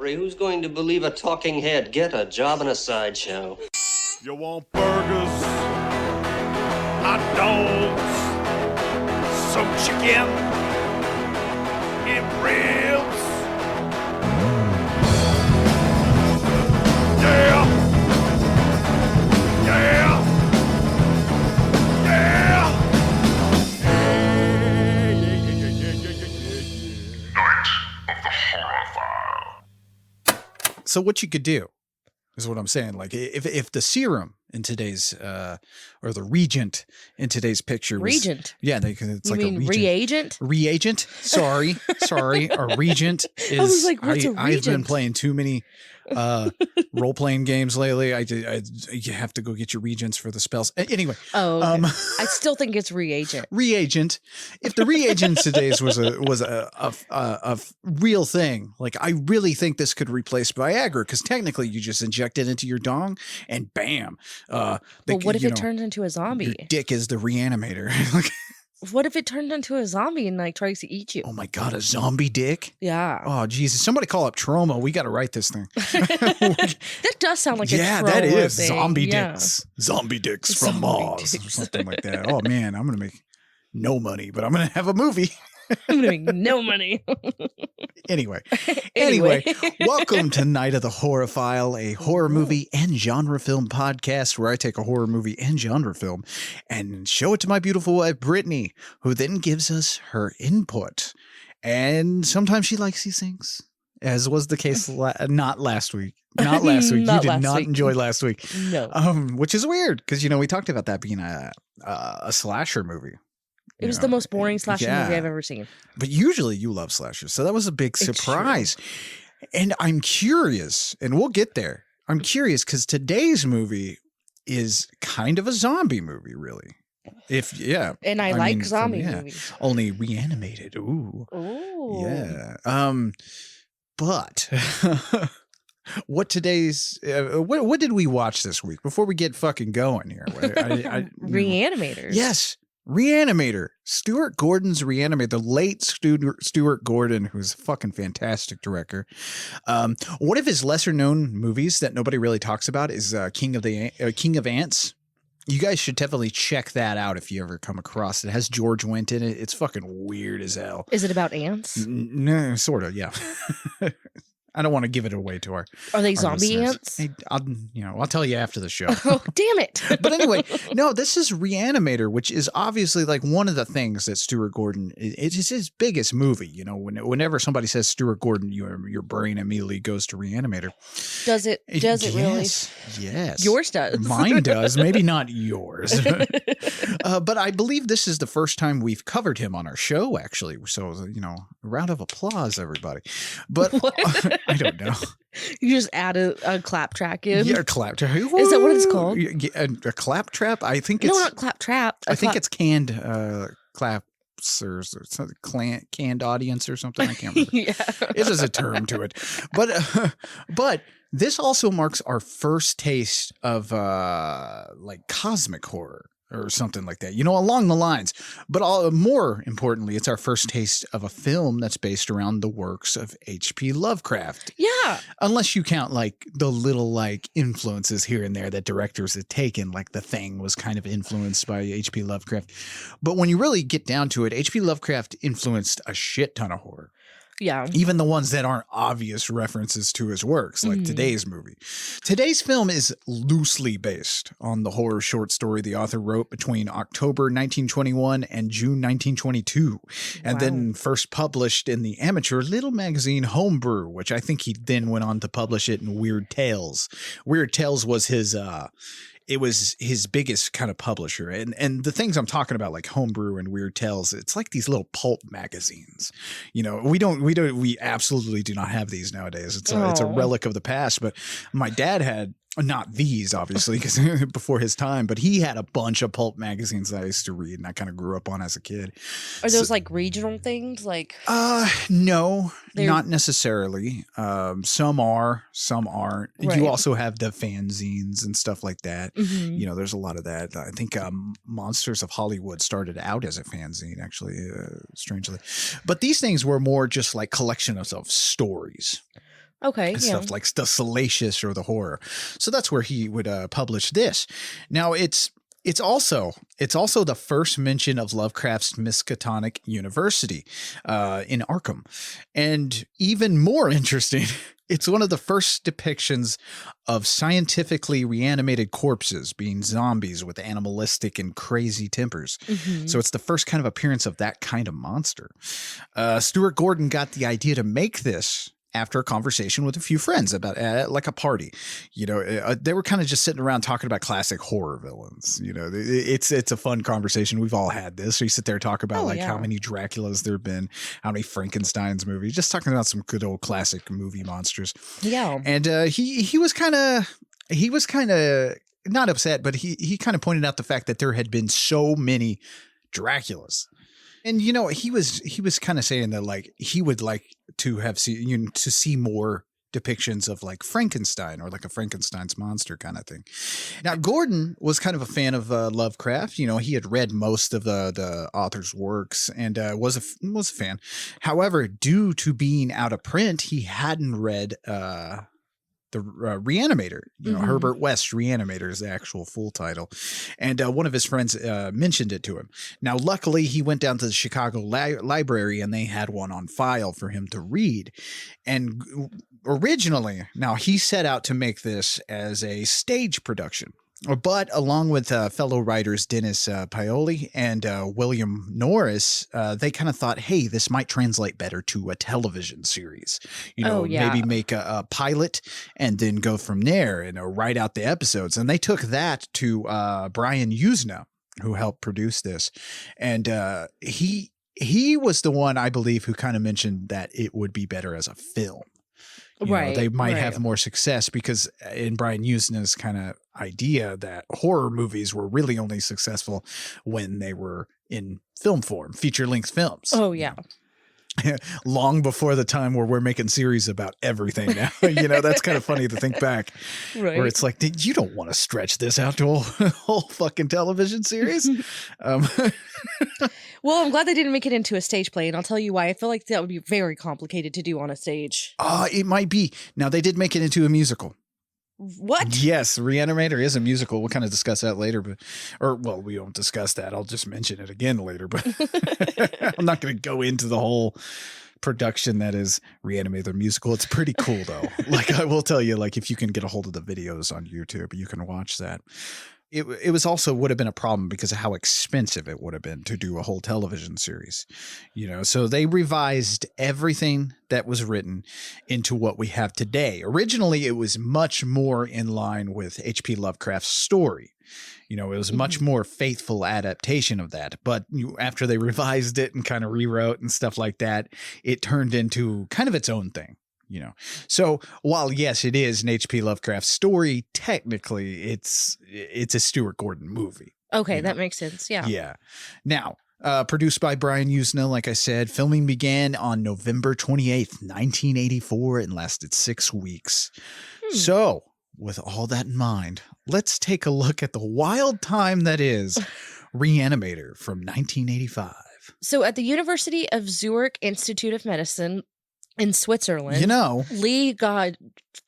hurry. Who's going to believe a talking head? Get a job in a sideshow. You want burgers, hot dogs, some chicken, and ribs? Yeah! Yeah! Yeah! So what you could do is what I'm saying. Like if the serum in today's or the regent in today's picture was, Regent? Yeah, it's You like mean a regent. reagent? Reagent? Sorry. A regent is. I was like, what's a I've been regent? playing too many role playing games lately. You have to go get your regents for the spells. Anyway. Oh, okay. I still think it's reagent. Reagent. If the reagent today's was a real thing, like I really think this could replace Viagra because technically you just inject it into your dong and bam. But what if it turns into a Your zombie? dick is the Re-Animator. Like, What if it turned into a zombie and like tries to eat you? oh my God, a zombie dick? Yeah. Oh, Jesus. Somebody call up Trauma. We got to write this thing. That does sound like a Yeah, trauma that is. thing. Zombie Yeah. dicks. Zombie dicks from Zombie Mars. Or dicks. something like that. Oh, man. I'm going to make no money, but I'm going to have a movie. I'm gonna make no money. Anyway, Anyway. welcome to Night of the Horrorphile, a horror movie and genre film podcast where I take a horror movie and genre film and show it to my beautiful wife, Brittany, who then gives us her input. And sometimes she likes these things, as was the case not last week. Not last week. You Not did last not week. enjoy last week. No. Which is weird because, we talked about that being a slasher movie. It was the most boring slasher movie Yeah. I've ever seen. But usually you love slashers, so that was a big surprise. And I'm curious, and we'll get there. I'm curious because today's movie is kind of a zombie movie, really. And I like zombie yeah, movies. only reanimated. Ooh, Ooh. yeah. But what did we watch this week before we get fucking going here? Reanimators. Yes. Re-Animator, Stuart Gordon's Re-Animator, the late Stuart Gordon, who's a fucking fantastic director. One of his lesser known movies that nobody really talks about is King of Ants. You guys should definitely check that out if you ever come across it. It has George Wendt in it. It's fucking weird as hell. Is it about ants? No, sort of, yeah. I don't want to give it away to our. Are they our zombie listeners. ants? Hey, I'll tell you after the show. Oh, damn it. But anyway, no, this is Re-Animator, which is obviously like one of the things that Stuart Gordon, it is his biggest movie. Whenever somebody says Stuart Gordon, your brain immediately goes to Re-Animator. Does it really? Yes. Yours does. Mine does. Maybe not yours. But I believe this is the first time we've covered him on our show, actually. So, a round of applause, everybody. But I don't know. You just add a clap track in? Yeah, a clap trap. Is that what it's called? A clap trap? I think it's... No, not clap trap. I think it's canned claps or something, canned audience or something. I can't remember. Yeah. It is a term to it. But this also marks our first taste of like cosmic horror or something like that, along the lines. But more importantly, it's our first taste of a film that's based around the works of H.P. Lovecraft. Yeah. Unless you count like the little like influences here and there that directors had taken, like The Thing was kind of influenced by H.P. Lovecraft. But when you really get down to it, H.P. Lovecraft influenced a shit ton of horror. Yeah. Even the ones that aren't obvious references to his works, like today's movie. Today's film is loosely based on the horror short story the author wrote between October 1921 and June 1922, and then first published in the amateur little magazine Homebrew, which I think he then went on to publish it in Weird Tales. Weird Tales was his it was his biggest kind of publisher. And the things I'm talking about, like Homebrew and Weird Tales, it's like these little pulp magazines. We absolutely do not have these nowadays. It's a relic of the past. But my dad had, not these obviously, because before his time, but he had a bunch of pulp magazines that I used to read and I kind of grew up on as a kid. Are those like regional things? Like no, not necessarily. Some are, some aren't. Right. You also have the fanzines and stuff like that. Mm-hmm. There's a lot of that. I think Monsters of Hollywood started out as a fanzine, actually, strangely. But these things were more just like collections of stories. Okay. and Yeah. stuff like the salacious or the horror. So that's where he would publish this. Now it's also the first mention of Lovecraft's Miskatonic University in Arkham, and even more interesting, it's one of the first depictions of scientifically reanimated corpses being zombies with animalistic and crazy tempers. So it's the first kind of appearance of that kind of monster. Stuart Gordon got the idea to make this after a conversation with a few friends about like a party. They were kind of just sitting around talking about classic horror villains. It's a fun conversation. We've all had this. We sit there and talk about how many Draculas there have been, how many Frankenstein's movies, just talking about some good old classic movie monsters. Yeah. And he was kind of not upset, but he kind of pointed out the fact that there had been so many Draculas. And he was kind of saying that like he would like to have to see more depictions of like Frankenstein or like a Frankenstein's monster kind of thing. Now Gordon was kind of a fan of Lovecraft. He had read most of the author's works and was a fan. However, due to being out of print, he hadn't read the Re-Animator. Herbert West Re-Animator is the actual full title. And one of his friends mentioned it to him. Now, luckily, he went down to the Chicago library and they had one on file for him to read. And originally, now he set out to make this as a stage production. But along with fellow writers Dennis Paoli and William Norris, they kind of thought, hey, this might translate better to a television series. Maybe make a pilot and then go from there and write out the episodes. And they took that to Brian Yuzna, who helped produce this. And he was the one, I believe, who kind of mentioned that it would be better as a film. They might have more success because in Brian Yuzna's kind of idea that horror movies were really only successful when they were in film form, feature-length films. Oh, yeah. Long before the time where we're making series about everything now. That's kind of funny to think back. Right. Where it's like, you don't want to stretch this out to a whole fucking television series. Well, I'm glad they didn't make it into a stage play, and I'll tell you why. I feel like that would be very complicated to do on a stage. It might be. Now, they did make it into a musical. What? Yes, Re-Animator is a musical. We'll kind of discuss that later, we won't discuss that. I'll just mention it again later, but I'm not going to go into the whole production that is Re-Animator musical. It's pretty cool though. Like I will tell you, like if you can get a hold of the videos on YouTube, you can watch that. It was also would have been a problem because of how expensive it would have been to do a whole television series, so they revised everything that was written into what we have today. Originally, it was much more in line with H.P. Lovecraft's story. It was a much more faithful adaptation of that. But after they revised it and kind of rewrote and stuff like that, it turned into kind of its own thing. So while yes, it is an H.P. Lovecraft story, technically it's a Stuart Gordon movie. Okay, that makes sense. Yeah. Yeah. Now, produced by Brian Yuzna, like I said, filming began on November 28th, 1984 and lasted 6 weeks. So with all that in mind, let's take a look at the wild time that is Re-Animator from 1985. So at the University of Zurich Institute of Medicine in Switzerland, Leigh got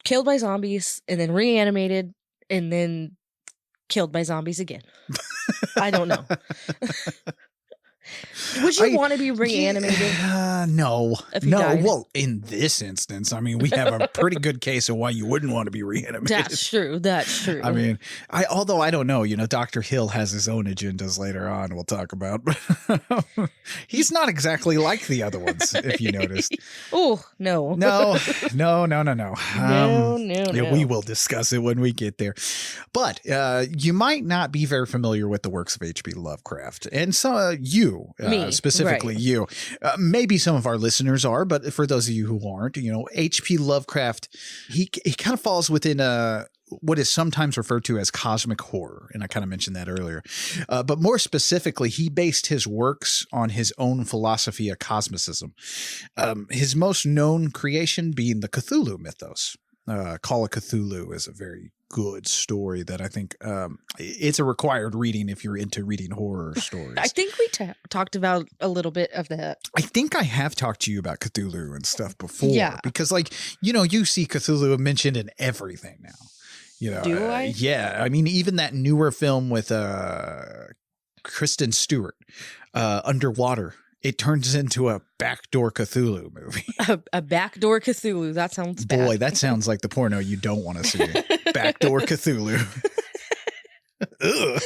killed by zombies and then reanimated and then killed by zombies again. I don't know. Would you want to be reanimated? No. No. Died? Well, in this instance, I mean, we have a pretty good case of why you wouldn't want to be reanimated. That's true. I mean, although I don't know, Dr. Hill has his own agendas later on we'll talk about. He's not exactly like the other ones, if you noticed. Oh, no. No. No. We will discuss it when we get there. But you might not be very familiar with the works of H.P. Lovecraft. And so Me, specifically right. you. Maybe some of our listeners are, but for those of you who aren't, H.P. Lovecraft, he kind of falls within what is sometimes referred to as cosmic horror. And I kind of mentioned that earlier. But more specifically, he based his works on his own philosophy of cosmicism. His most known creation being the Cthulhu mythos. Call of Cthulhu is a very good story that I think it's a required reading if you're into reading horror stories. I think we talked about a little bit of that. I think I have talked to you about Cthulhu and stuff before. Yeah. Because, like, you know, you see Cthulhu mentioned in everything now. You know, do I? Yeah. I mean, even that newer film with Kristen Stewart, Underwater, it turns into a backdoor Cthulhu movie. A backdoor Cthulhu. That sounds bad. Boy, that sounds like the porno you don't want to see. Backdoor Cthulhu. Ugh.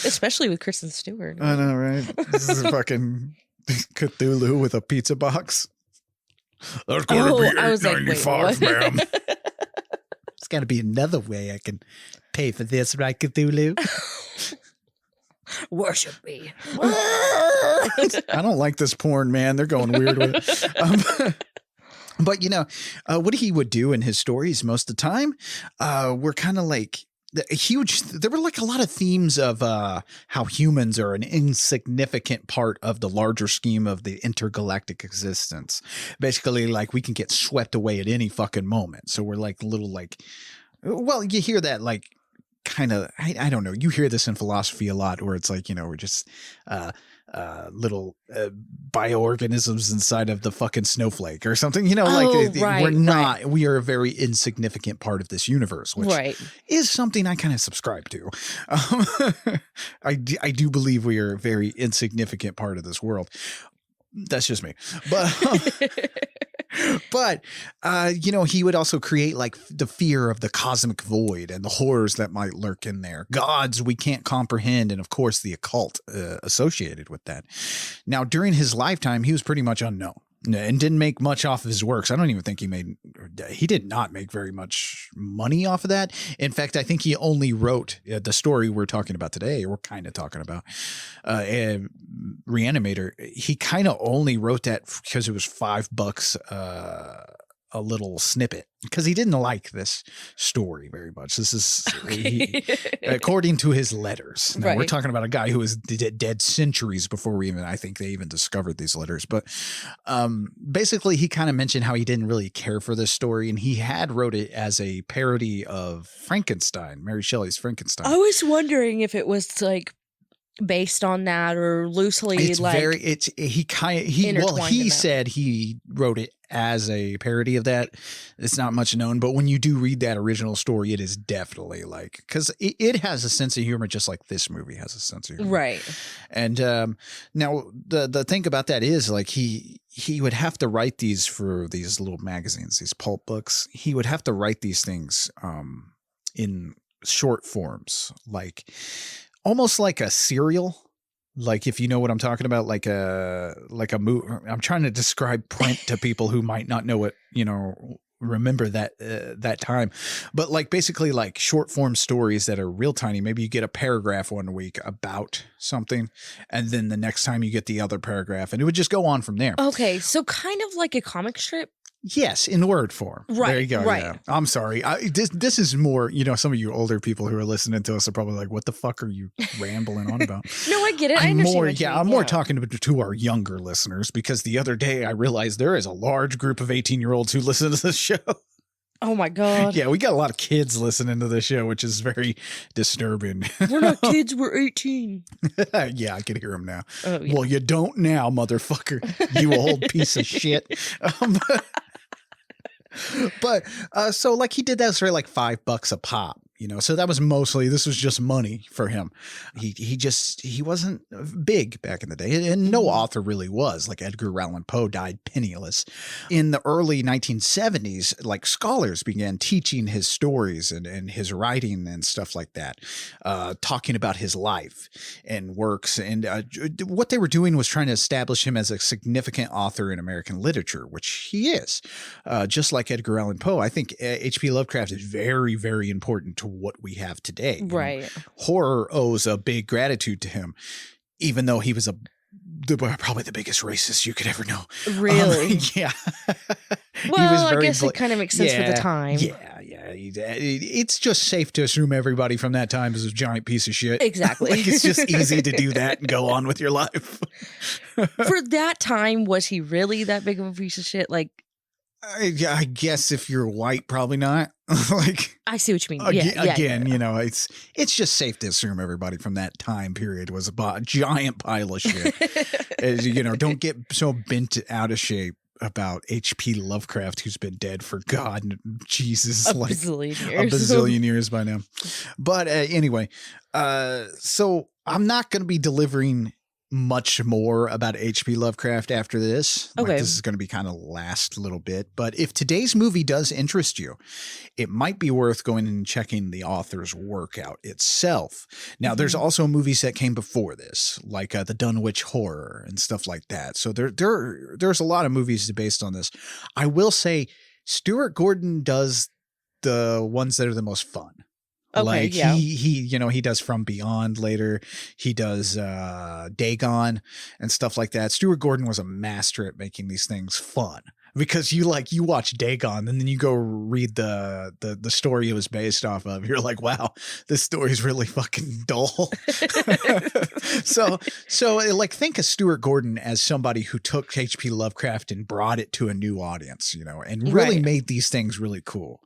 Especially with Kristen Stewart. I know, right? This is a fucking Cthulhu with a pizza box. That's going to be $8.95, ma'am. There's got to be another way I can pay for this, right, Cthulhu? Worship me. I don't like this porn, man. They're going weird with it. But, you know, what he would do in his stories most of the time were kind of like there were like a lot of themes of how humans are an insignificant part of the larger scheme of the intergalactic existence. Basically, like we can get swept away at any fucking moment. So we're like little like, well, you hear that like, kind of, I don't know. You hear this in philosophy a lot where it's like, you know, we're just little bioorganisms inside of the fucking snowflake or something, you know, we are a very insignificant part of this universe, which is something I kind of subscribe to. I do believe we are a very insignificant part of this world. That's just me. But you know, he would also create like the fear of the cosmic void and the horrors that might lurk in there, gods we can't comprehend, and of course the occult associated with that. Now, during his lifetime, he was pretty much unknown and didn't make much off of his works. I don't even think he did not make very much money off of that. In fact, I think he only wrote the story we're talking about today, or we're kind of talking about, Re-Animator. He kind of only wrote that because it was $5 a little snippet, because he didn't like this story very much. This is according to his letters. Now, we're talking about a guy who was dead centuries before I think they even discovered these letters. But basically, he kind of mentioned how he didn't really care for this story, and he had wrote it as a parody of Frankenstein, Mary Shelley's Frankenstein. I was wondering if it was like based on that or loosely he said he wrote it as a parody of that. It's not much known, but when you do read that original story, it is definitely like, because it has a sense of humor just like this movie has a sense of humor. Right. And now the thing about that is like he would have to write these for these little magazines, these pulp books. He would have to write these things in short forms, like almost like a serial. Like, if you know what I'm talking about, like a movie. I'm trying to describe print to people who might not know what, you know, remember that time. But like basically like short form stories that are real tiny. Maybe you get a paragraph one week about something, and then the next time you get the other paragraph, and it would just go on from there. Okay. So kind of like a comic strip. Yes, in word form. Right. There you go. Right. Yeah. I'm sorry. This is more, you know, some of you older people who are listening to us are probably like, what the fuck are you rambling on about? No, I get it. I understand. I'm more talking to our younger listeners, because the other day I realized there is a large group of 18-year-olds who listen to this show. Oh my God. Yeah, we got a lot of kids listening to this show, which is very disturbing. We're not kids, we're 18. Yeah, I can hear them now. Oh, yeah. Well, you don't now, motherfucker. You old piece of shit. But so like he did that for like $5 a pop, you know, so that was this was just money for him. He wasn't big back in the day, and no author really was. Like Edgar Allan Poe died penniless. In the early 1970s, like scholars began teaching his stories and his writing and stuff like that, talking about his life and works. And what they were doing was trying to establish him as a significant author in American literature, which he is. Just like Edgar Allan Poe, I think H.P. Lovecraft is very, very important to what we have today. Right. You know, horror owes a big gratitude to him, even though he was probably the biggest racist you could ever know. Really? Yeah. Well, I guess it kind of makes sense for the time. Yeah. It's just safe to assume everybody from that time is a giant piece of shit. Exactly. Like, it's just easy to do that and go on with your life. For that time, was he really that big of a piece of shit? Like, I guess if you're white, probably not. Like, I see what you mean. Again, you know, it's just safe to assume everybody from that time period was a giant pile of shit. You know, don't get so bent out of shape about H.P. Lovecraft, who's been dead for God, Jesus, a bazillion years. A bazillion years by now. But anyway, so I'm not going to be delivering much more about H.P. Lovecraft after this. Okay. Like, this is going to be kind of last little bit. But if today's movie does interest you, it might be worth going and checking the author's work out itself. Now, there's also movies that came before this, like the Dunwich Horror and stuff like that. So there's a lot of movies based on this. I will say Stuart Gordon does the ones that are the most fun. Okay, like yeah. he does From Beyond later. He does Dagon and stuff like that. Stuart Gordon was a master at making these things fun, because you watch Dagon and then you go read the story it was based off of. You're like, wow, this story is really fucking dull. So like, think of Stuart Gordon as somebody who took H.P. Lovecraft and brought it to a new audience, you know, and really made these things really cool.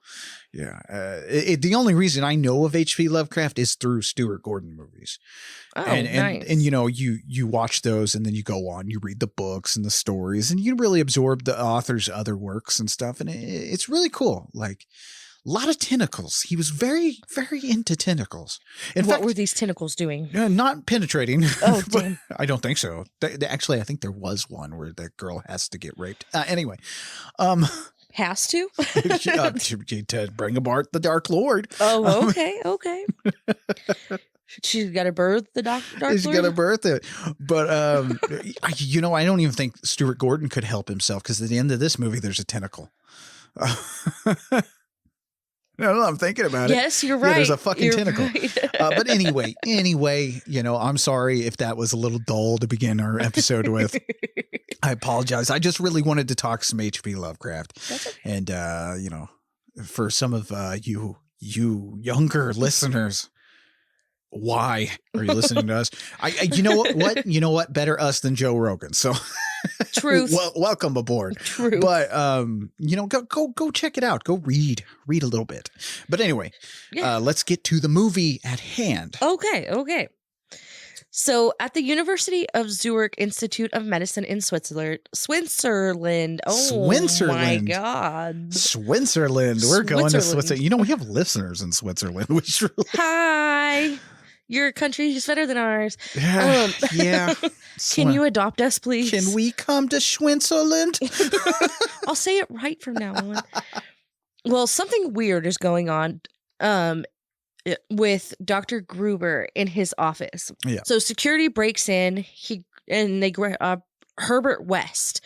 Yeah. The only reason I know of H.P. Lovecraft is through Stuart Gordon movies. Oh, and nice. And you know, you watch those and then you go on, you read the books and the stories, and you really absorb the author's other works and stuff. And it's really cool. Like, a lot of tentacles. He was very, very into tentacles. In What fact, were these tentacles doing? not penetrating. Oh, but damn. I don't think so. Actually, I think there was one where that girl has to get raped. Anyway. Has to? To bring about the Dark Lord. Oh, okay. She's got to birth the Dark Lord? She's got to birth it. But, you know, I don't even think Stuart Gordon could help himself, because at the end of this movie, there's a tentacle. No, I'm thinking about it. Yes, you're right. Yeah, there's a fucking tentacle. Right. But anyway, you know, I'm sorry if that was a little dull to begin our episode with. I apologize. I just really wanted to talk some H.P. Lovecraft. That's okay. And, you know, for some of you younger listeners, why are you listening to us? You know what? You know what? Better us than Joe Rogan. So Truth. Well, welcome aboard. True. But you know, go check it out. Go read a little bit. But anyway, let's get to the movie at hand. Okay. So at the University of Zurich Institute of Medicine in Switzerland. Oh my God. Switzerland. We're going to Switzerland. You know, we have listeners in Switzerland. Hi. Your country is better than ours. Yeah. Can you adopt us, please? Can we come to Switzerland? I'll say it right from now on. Well, something weird is going on with Dr. Gruber in his office. Yeah. So security breaks in. They grab Herbert West,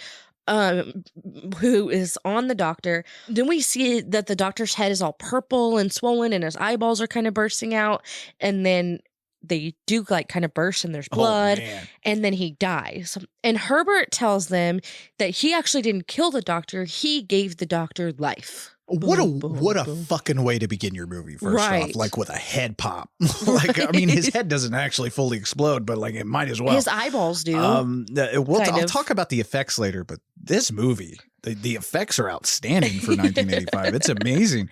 who is on the doctor. Then we see that the doctor's head is all purple and swollen, and his eyeballs are kind of bursting out. And then they do like kind of burst, and there's blood, and then he dies. And Herbert tells them that he actually didn't kill the doctor. He gave the doctor life. What a fucking way to begin your movie, first off, like with a head pop. Like, I mean, his head doesn't actually fully explode, but like it might as well. His eyeballs do. I'll talk about the effects later, but this movie, the effects are outstanding for 1985. It's amazing.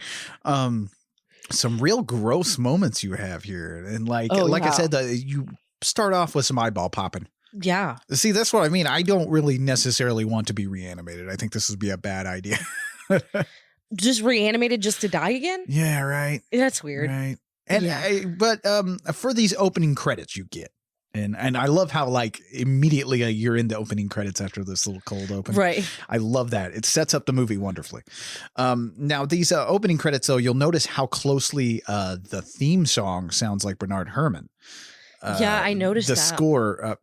Some real gross moments you have here. And I said, you start off with some eyeball popping. Yeah. See, that's what I mean. I don't really necessarily want to be reanimated. I think this would be a bad idea. Just reanimated just to die again? Yeah, right. That's weird. Right. And but for these opening credits you get. And I love how like immediately you're in the opening credits after this little cold open. Right. I love that. It sets up the movie wonderfully. Now these opening credits though, you'll notice how closely the theme song sounds like Bernard Herrmann. Yeah, I noticed the score.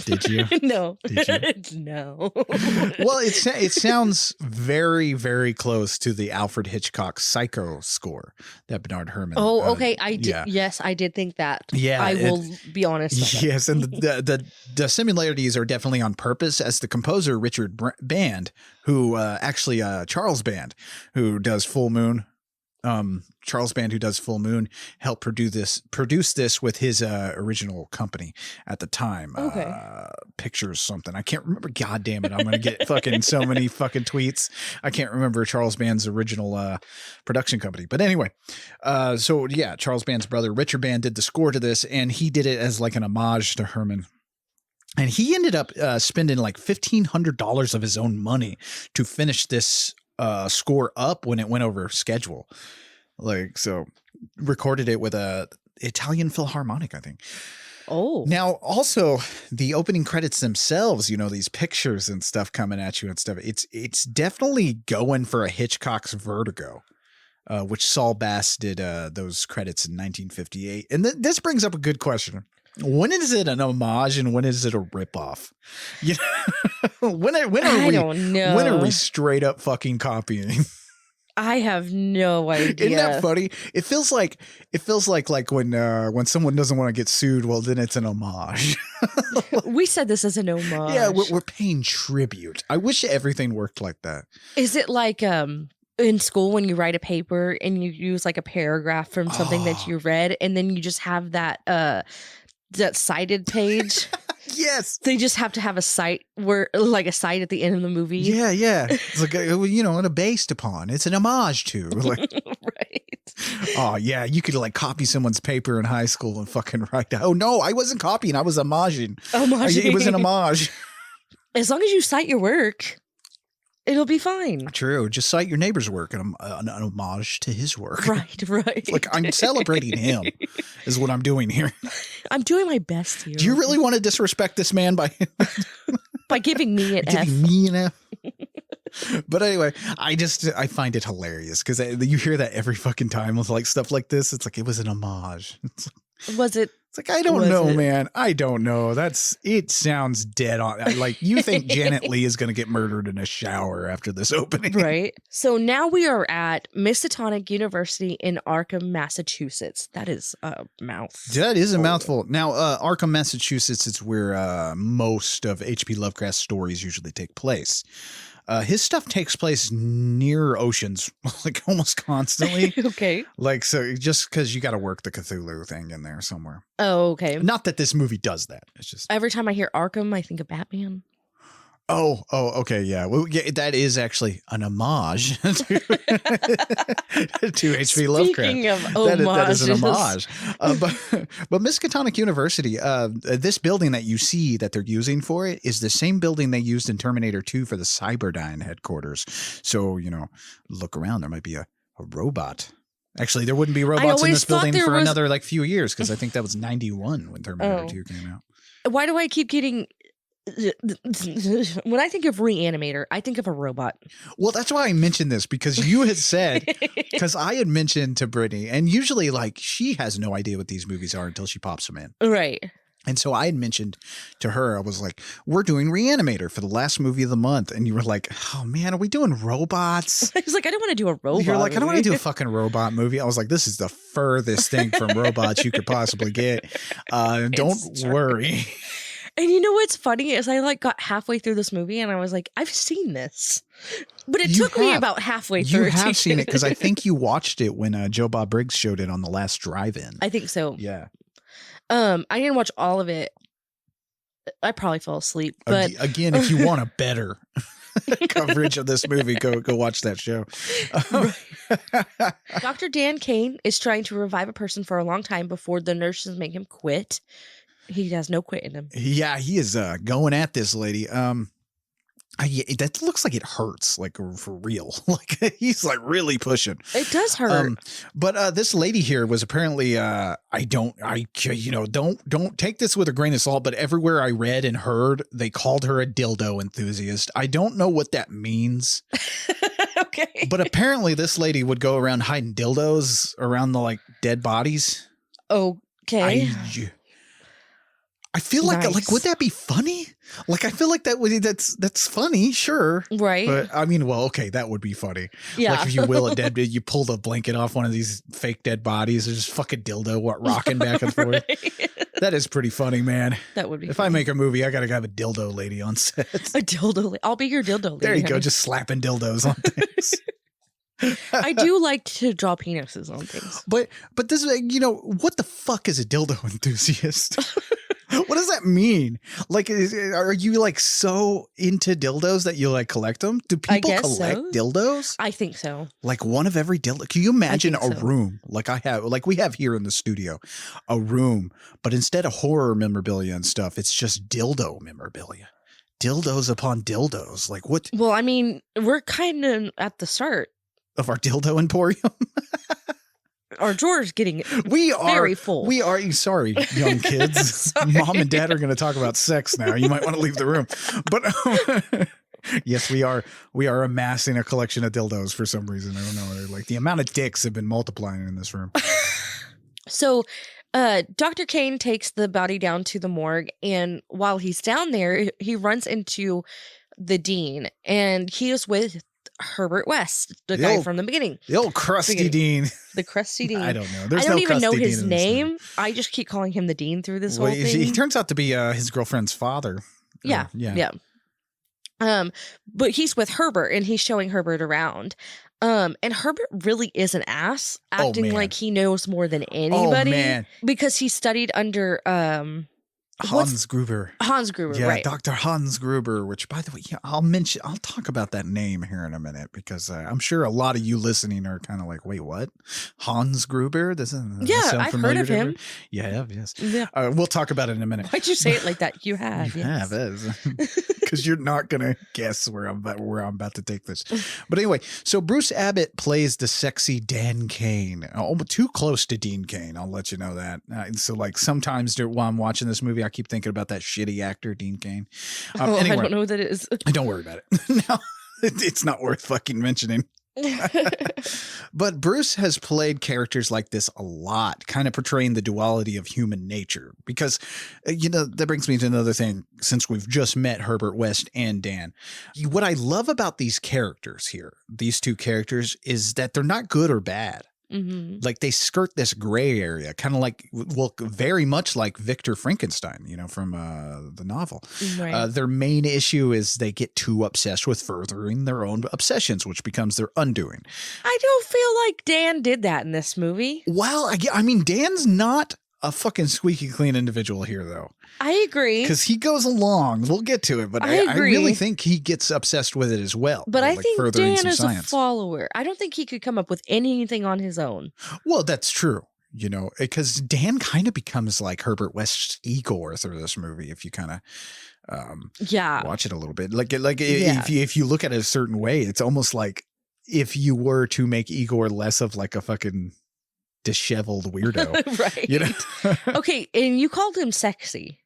Did you? No. Did you? No. Well, it sounds very, very close to the Alfred Hitchcock Psycho score that Bernard Herrmann. Oh, okay. I did. Yeah. Yes, I did think that. Yeah, I will be honest. Yes, and the similarities are definitely on purpose, as the composer Richard Band, who actually Charles Band, who does Full Moon. Charles Band, who does Full Moon, helped produce this with his original company at the time. Okay. Pictures something. I can't remember. God damn it. I'm going to get fucking so many fucking tweets. I can't remember Charles Band's original production company. But anyway, so yeah, Charles Band's brother, Richard Band, did the score to this, and he did it as like an homage to Herman. And he ended up spending like $1,500 of his own money to finish this score up when it went over schedule. Like, so recorded it with a Italian Philharmonic, I think. Oh. Now, also the opening credits themselves, you know, these pictures and stuff coming at you and stuff. It's definitely going for a Hitchcock's Vertigo, which Saul Bass did those credits in 1958. And this brings up a good question. When is it an homage and when is it a ripoff? You know, when are we straight up fucking copying? I have no idea. Isn't that funny? It feels like when someone doesn't want to get sued, well then it's an homage. We said this as an homage. Yeah, we're paying tribute. I wish everything worked like that. Is it like in school when you write a paper and you use like a paragraph from something that you read and then you just have that cited page? Yes. They just have to have a cite like a cite at the end of the movie. Yeah, yeah. It's like, you know, and based upon. It's an homage to. Like, right. Oh, yeah. You could like copy someone's paper in high school and fucking write that. Oh, no, I wasn't copying. I was homaging. It was an homage. As long as you cite your work, it'll be fine. True. Just cite your neighbor's work and an homage to his work. Right. It's like I'm celebrating him is what I'm doing here. I'm doing my best here. Do you really want to disrespect this man by giving me an F? Giving me an F? But anyway, I find it hilarious because you hear that every fucking time with like stuff like this. It's like it was an homage. Was it? It's like, I don't know, man. I don't know. It sounds dead on. Like you think Janet Leigh is going to get murdered in a shower after this opening. Right. So now we are at Miskatonic University in Arkham, Massachusetts. That is a mouthful. That is a mouthful. Now, Arkham, Massachusetts is where most of H.P. Lovecraft's stories usually take place. His stuff takes place near oceans, like almost constantly. Okay. Like, so just because you got to work the Cthulhu thing in there somewhere. Oh, okay. Not that this movie does that. It's just every time I hear Arkham, I think of Batman. Oh, okay, yeah. Well, yeah, that is actually an homage to H.P. Lovecraft. Speaking of homages. That is an homage. But Miskatonic University, this building that you see that they're using for it is the same building they used in Terminator 2 for the Cyberdyne headquarters. So, you know, look around. There might be a robot. Actually, there wouldn't be robots in this building for another like few years because I think that was 91 when Terminator 2 came out. Why do I keep getting... When I think of Re-Animator, I think of a robot. Well, that's why I mentioned this because you had said, because I had mentioned to Brittany, and usually like she has no idea what these movies are until she pops them in. Right. And so I had mentioned to her, I was like, we're doing Re-Animator for the last movie of the month. And you were like, oh man, are we doing robots? I was like, I don't want to do a robot. You're like, movie. I don't want to do a fucking robot movie. I was like, this is the furthest thing from robots you could possibly get. Don't worry. And you know what's funny is I like got halfway through this movie and I was like, I've seen this. But it took me about halfway through. You have seen it because I think you watched it when Joe Bob Briggs showed it on the last drive-in. I think so. Yeah. I didn't watch all of it. I probably fell asleep. But again, if you want a better coverage of this movie, go watch that show. Dr. Dan Kane is trying to revive a person for a long time before the nurses make him quit. He has no quit in him. Yeah, he is going at this lady. That looks like it hurts, like for real. Like he's like really pushing. It does hurt. But this lady here was apparently don't take this with a grain of salt, but everywhere I read and heard, they called her a dildo enthusiast. I don't know what that means. Okay. But apparently this lady would go around hiding dildos around the like dead bodies. Okay. I feel like would that be funny? Like I feel like that's funny, sure. Right. But I mean, well, okay, that would be funny. Yeah. Like if you will you pull the blanket off one of these fake dead bodies, there's just fucking dildo rocking back and forth. That is pretty funny, man. That would be If funny. I make a movie, I gotta have a dildo lady on set. A dildo lady. I'll be your dildo lady. There you go, just slapping dildos on things. I do like to draw penises on things. But this, what the fuck is a dildo enthusiast? What does that mean? Like, are you like so into dildos that you like collect them? Do people collect dildos? I think so. Like one of every dildo. Can you imagine a room like we have here in the studio, a room, but instead of horror memorabilia and stuff, it's just dildo memorabilia. Dildos upon dildos. Like what? Well, I mean, we're kind of at the start of our dildo emporium. Our drawer's getting very full. We are sorry, young kids. Mom and Dad are going to talk about sex now. You might want to leave the room. But yes, we are amassing a collection of dildos for some reason. I don't know. Like the amount of dicks have been multiplying in this room. So Dr. Kane takes the body down to the morgue, and while he's down there, he runs into the dean, and he is with Herbert West, the guy from the beginning. The old crusty dean. The crusty dean. I don't know. I don't even know his name. I just keep calling him the dean through this whole thing. He turns out to be his girlfriend's father. Yeah. But he's with Herbert, and he's showing Herbert around. And Herbert really is an ass, acting like he knows more than anybody. Because he studied under Hans Gruber. Yeah, right. Dr. Hans Gruber, which, by the way, I'll talk about that name here in a minute, because I'm sure a lot of you listening are kind of like, wait, what? Hans Gruber? I've heard of him. Yeah, yes. Yeah. We'll talk about it in a minute. Why'd you say it like that? You have. You have, because you're not going to guess where I'm about to take this. But anyway, so Bruce Abbott plays the sexy Dan Kane. Too close to Dean Kane, I'll let you know that. So like sometimes while I'm watching this movie, I keep thinking about that shitty actor, Dean Kane. Anyway, I don't know who that is. Don't worry about it. No, it's not worth fucking mentioning. But Bruce has played characters like this a lot, kind of portraying the duality of human nature. Because, that brings me to another thing, since we've just met Herbert West and Dan. What I love about these characters here, these two characters, is that they're not good or bad. Mm-hmm. Like they skirt this gray area, kind of like, very much like Victor Frankenstein, from the novel. Right. Their main issue is they get too obsessed with furthering their own obsessions, which becomes their undoing. I don't feel like Dan did that in this movie. Well, I mean, Dan's not a fucking squeaky clean individual here, though. I agree. Because he goes along. We'll get to it, but I really think he gets obsessed with it as well. But I think Dan is a follower. I don't think he could come up with anything on his own. Well, that's true. Because Dan kind of becomes like Herbert West's Igor through this movie, if you kind of watch it a little bit. If you look at it a certain way, it's almost like if you were to make Igor less of like a fucking disheveled weirdo. Right. Okay, and you called him sexy.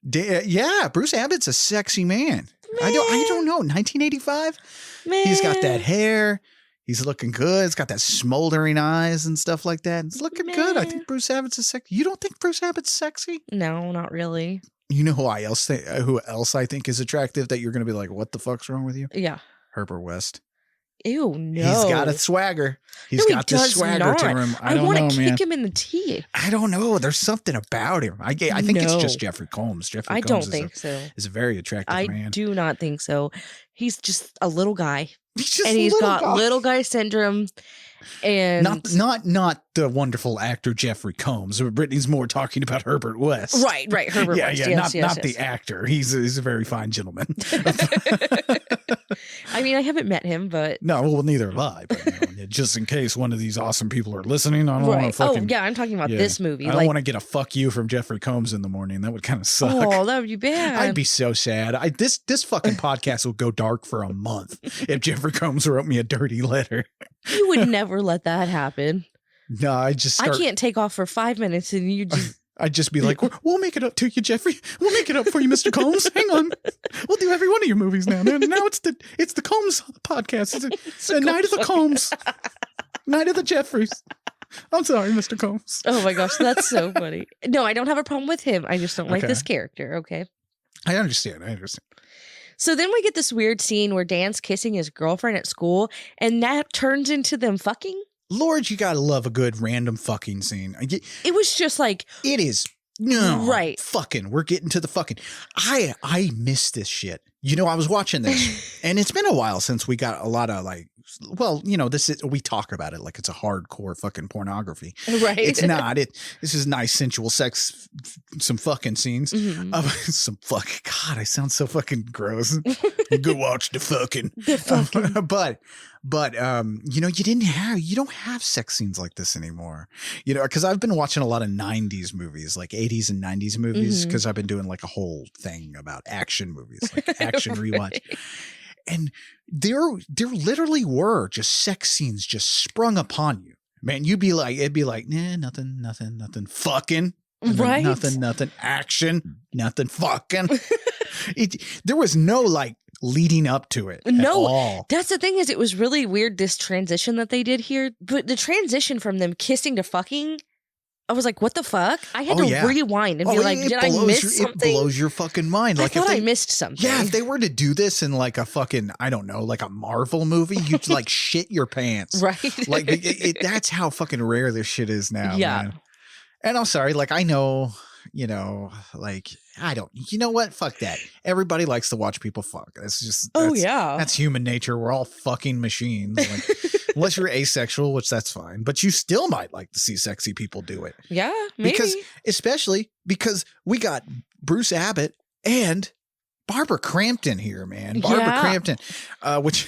Yeah, Bruce Abbott's a sexy man. I don't know. 1985? Man. He's got that hair. He's looking good. He's got that smoldering eyes and stuff like that. It's looking good. I think Bruce Abbott's a sexy. You don't think Bruce Abbott's sexy? No, not really. You know who else I think is attractive that you're going to be like, what the fuck's wrong with you? Yeah. Herbert West. Ew, no. He's got a swagger. He's got this swagger to him. I want to kick him in the teeth. I don't know. There's something about him. I think it's just Jeffrey Combs. I don't think so. Is a very attractive man. I do not think so. He's just a little guy. He's got little guy syndrome. And not the wonderful actor Jeffrey Combs. Brittany's more talking about Herbert West. Right, Herbert West. Yes, not the actor. He's a very fine gentleman. I mean, I haven't met him, but no, well, neither have I. But just in case one of these awesome people are listening, I don't want to fucking. Oh yeah, I'm talking about this movie. I don't want to get a fuck you from Jeffrey Combs in the morning. That would kind of suck. Oh, that would be bad. I'd be so sad. This fucking podcast will go dark for a month if Jeffrey Combs wrote me a dirty letter. You would never let that happen. No, I can't take off for 5 minutes and you just. I'd just be like, we'll make it up to you, Jeffrey. We'll make it up for you, Mr. Combs. Hang on. We'll do every one of your movies now. Now it's the Combs podcast. It's the Night of the Combs. Night of the Jeffreys. I'm sorry, Mr. Combs. Oh my gosh, that's so funny. No, I don't have a problem with him. I just don't like this character, okay? I understand. So then we get this weird scene where Dan's kissing his girlfriend at school, and that turns into them fucking. Lord, you gotta love a good random fucking scene. It was just like it is. No, right. Fucking, we're getting to the fucking. I miss this shit. I was watching this, and it's been a while since we got a lot of like well, we talk about it like it's a hardcore fucking pornography. Right. It's not. This is nice sensual sex, some fucking scenes. Some fucking, God, I sound so fucking gross. Go watch the fucking. But you don't have sex scenes like this anymore. Because I've been watching a lot of 90s movies, like 80s and 90s movies, because I've been doing like a whole thing about action movies, like action rewatch. And there literally were just sex scenes just sprung upon you. Man, it'd be like, nah, nothing, fucking. Right. Nothing, action, nothing, fucking. There was no like leading up to it. No, at all. That's the thing is it was really weird, this transition that they did here. But the transition from them kissing to fucking, I was like, what the fuck? I had to rewind and be like, did I miss something? It blows your fucking mind. Like, I thought I missed something. Yeah, if they were to do this in like a fucking, I don't know, like a Marvel movie, you'd like shit your pants. Right. Like that's how fucking rare this shit is now. Yeah. Man. And I'm sorry, like I know, like I don't, you know what? Fuck that. Everybody likes to watch people fuck. That's just, that's human nature. We're all fucking machines. Like, unless you're asexual, which that's fine, but you still might like to see sexy people do it. Yeah, maybe. Especially because we got Bruce Abbott and Barbara Crampton here, man. Barbara Crampton, which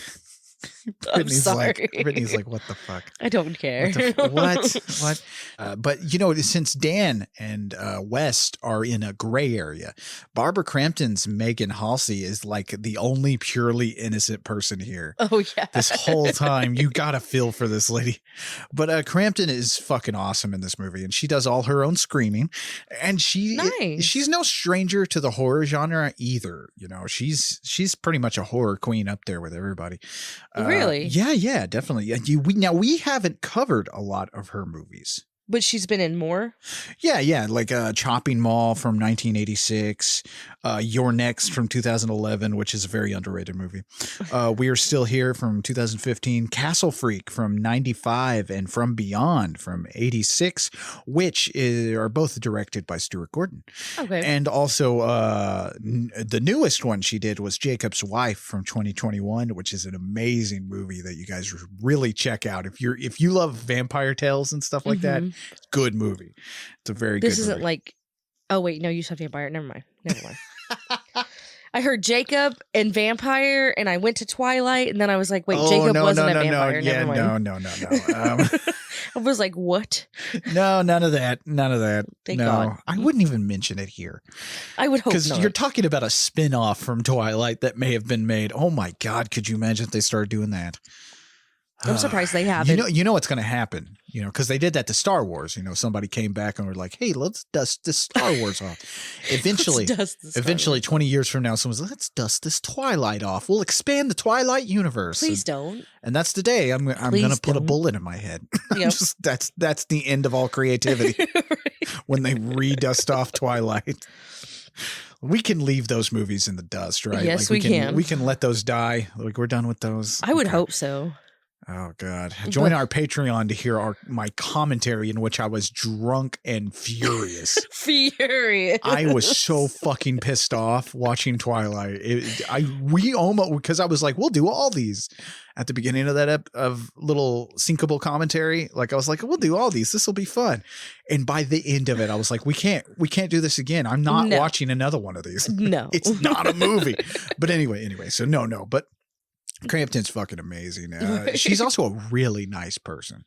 Brittany's like, what the fuck? I don't care. What? But since Dan and West are in a gray area, Barbara Crampton's Megan Halsey is like the only purely innocent person here. Oh yeah. This whole time, you gotta feel for this lady. But Crampton is fucking awesome in this movie, and she does all her own screaming, and she's no stranger to the horror genre either. She's pretty much a horror queen up there with everybody. Really? Yeah, definitely. We haven't covered a lot of her movies. But she's been in more? Yeah, like Chopping Mall from 1986, You're Next from 2011, which is a very underrated movie. We Are Still Here from 2015, Castle Freak from 95, and From Beyond from 86, which are both directed by Stuart Gordon. Okay. And also the newest one she did was Jacob's Wife from 2021, which is an amazing movie that you guys really check out. If you love vampire tales and stuff like that, good movie. It's a very good movie. This isn't like, oh wait, no, you said vampire. Never mind. I heard Jacob and vampire, and I went to Twilight, and then I was like, wait, Jacob wasn't a vampire. Yeah, never mind. No. I was like, what? No, none of that. Thank God. I wouldn't even mention it here. I would hope not. Because you're talking about a spin-off from Twilight that may have been made. Oh my God, could you imagine if they started doing that? I'm surprised they haven't. You know what's going to happen, because they did that to Star Wars. Somebody came back and were like, hey, let's dust this Star Wars off. Eventually, 20 years from now, someone's like, let's dust this Twilight off. We'll expand the Twilight universe. Please don't. And that's the day I'm going to put a bullet in my head. Yep. That's the end of all creativity. Right. When they redust off Twilight. We can leave those movies in the dust, right? Yes, we can. We can let those die. Like, we're done with those. I would hope so. Oh God! Join our Patreon to hear my commentary in which I was drunk and furious. I was so fucking pissed off watching Twilight. We almost, because I was like, we'll do all these at the beginning of that of little syncable commentary. Like I was like, we'll do all these. This will be fun. And by the end of it, I was like, we can't do this again. I'm not watching another one of these. No, it's not a movie. But anyway, so no, but. Crampton's fucking amazing. She's also a really nice person.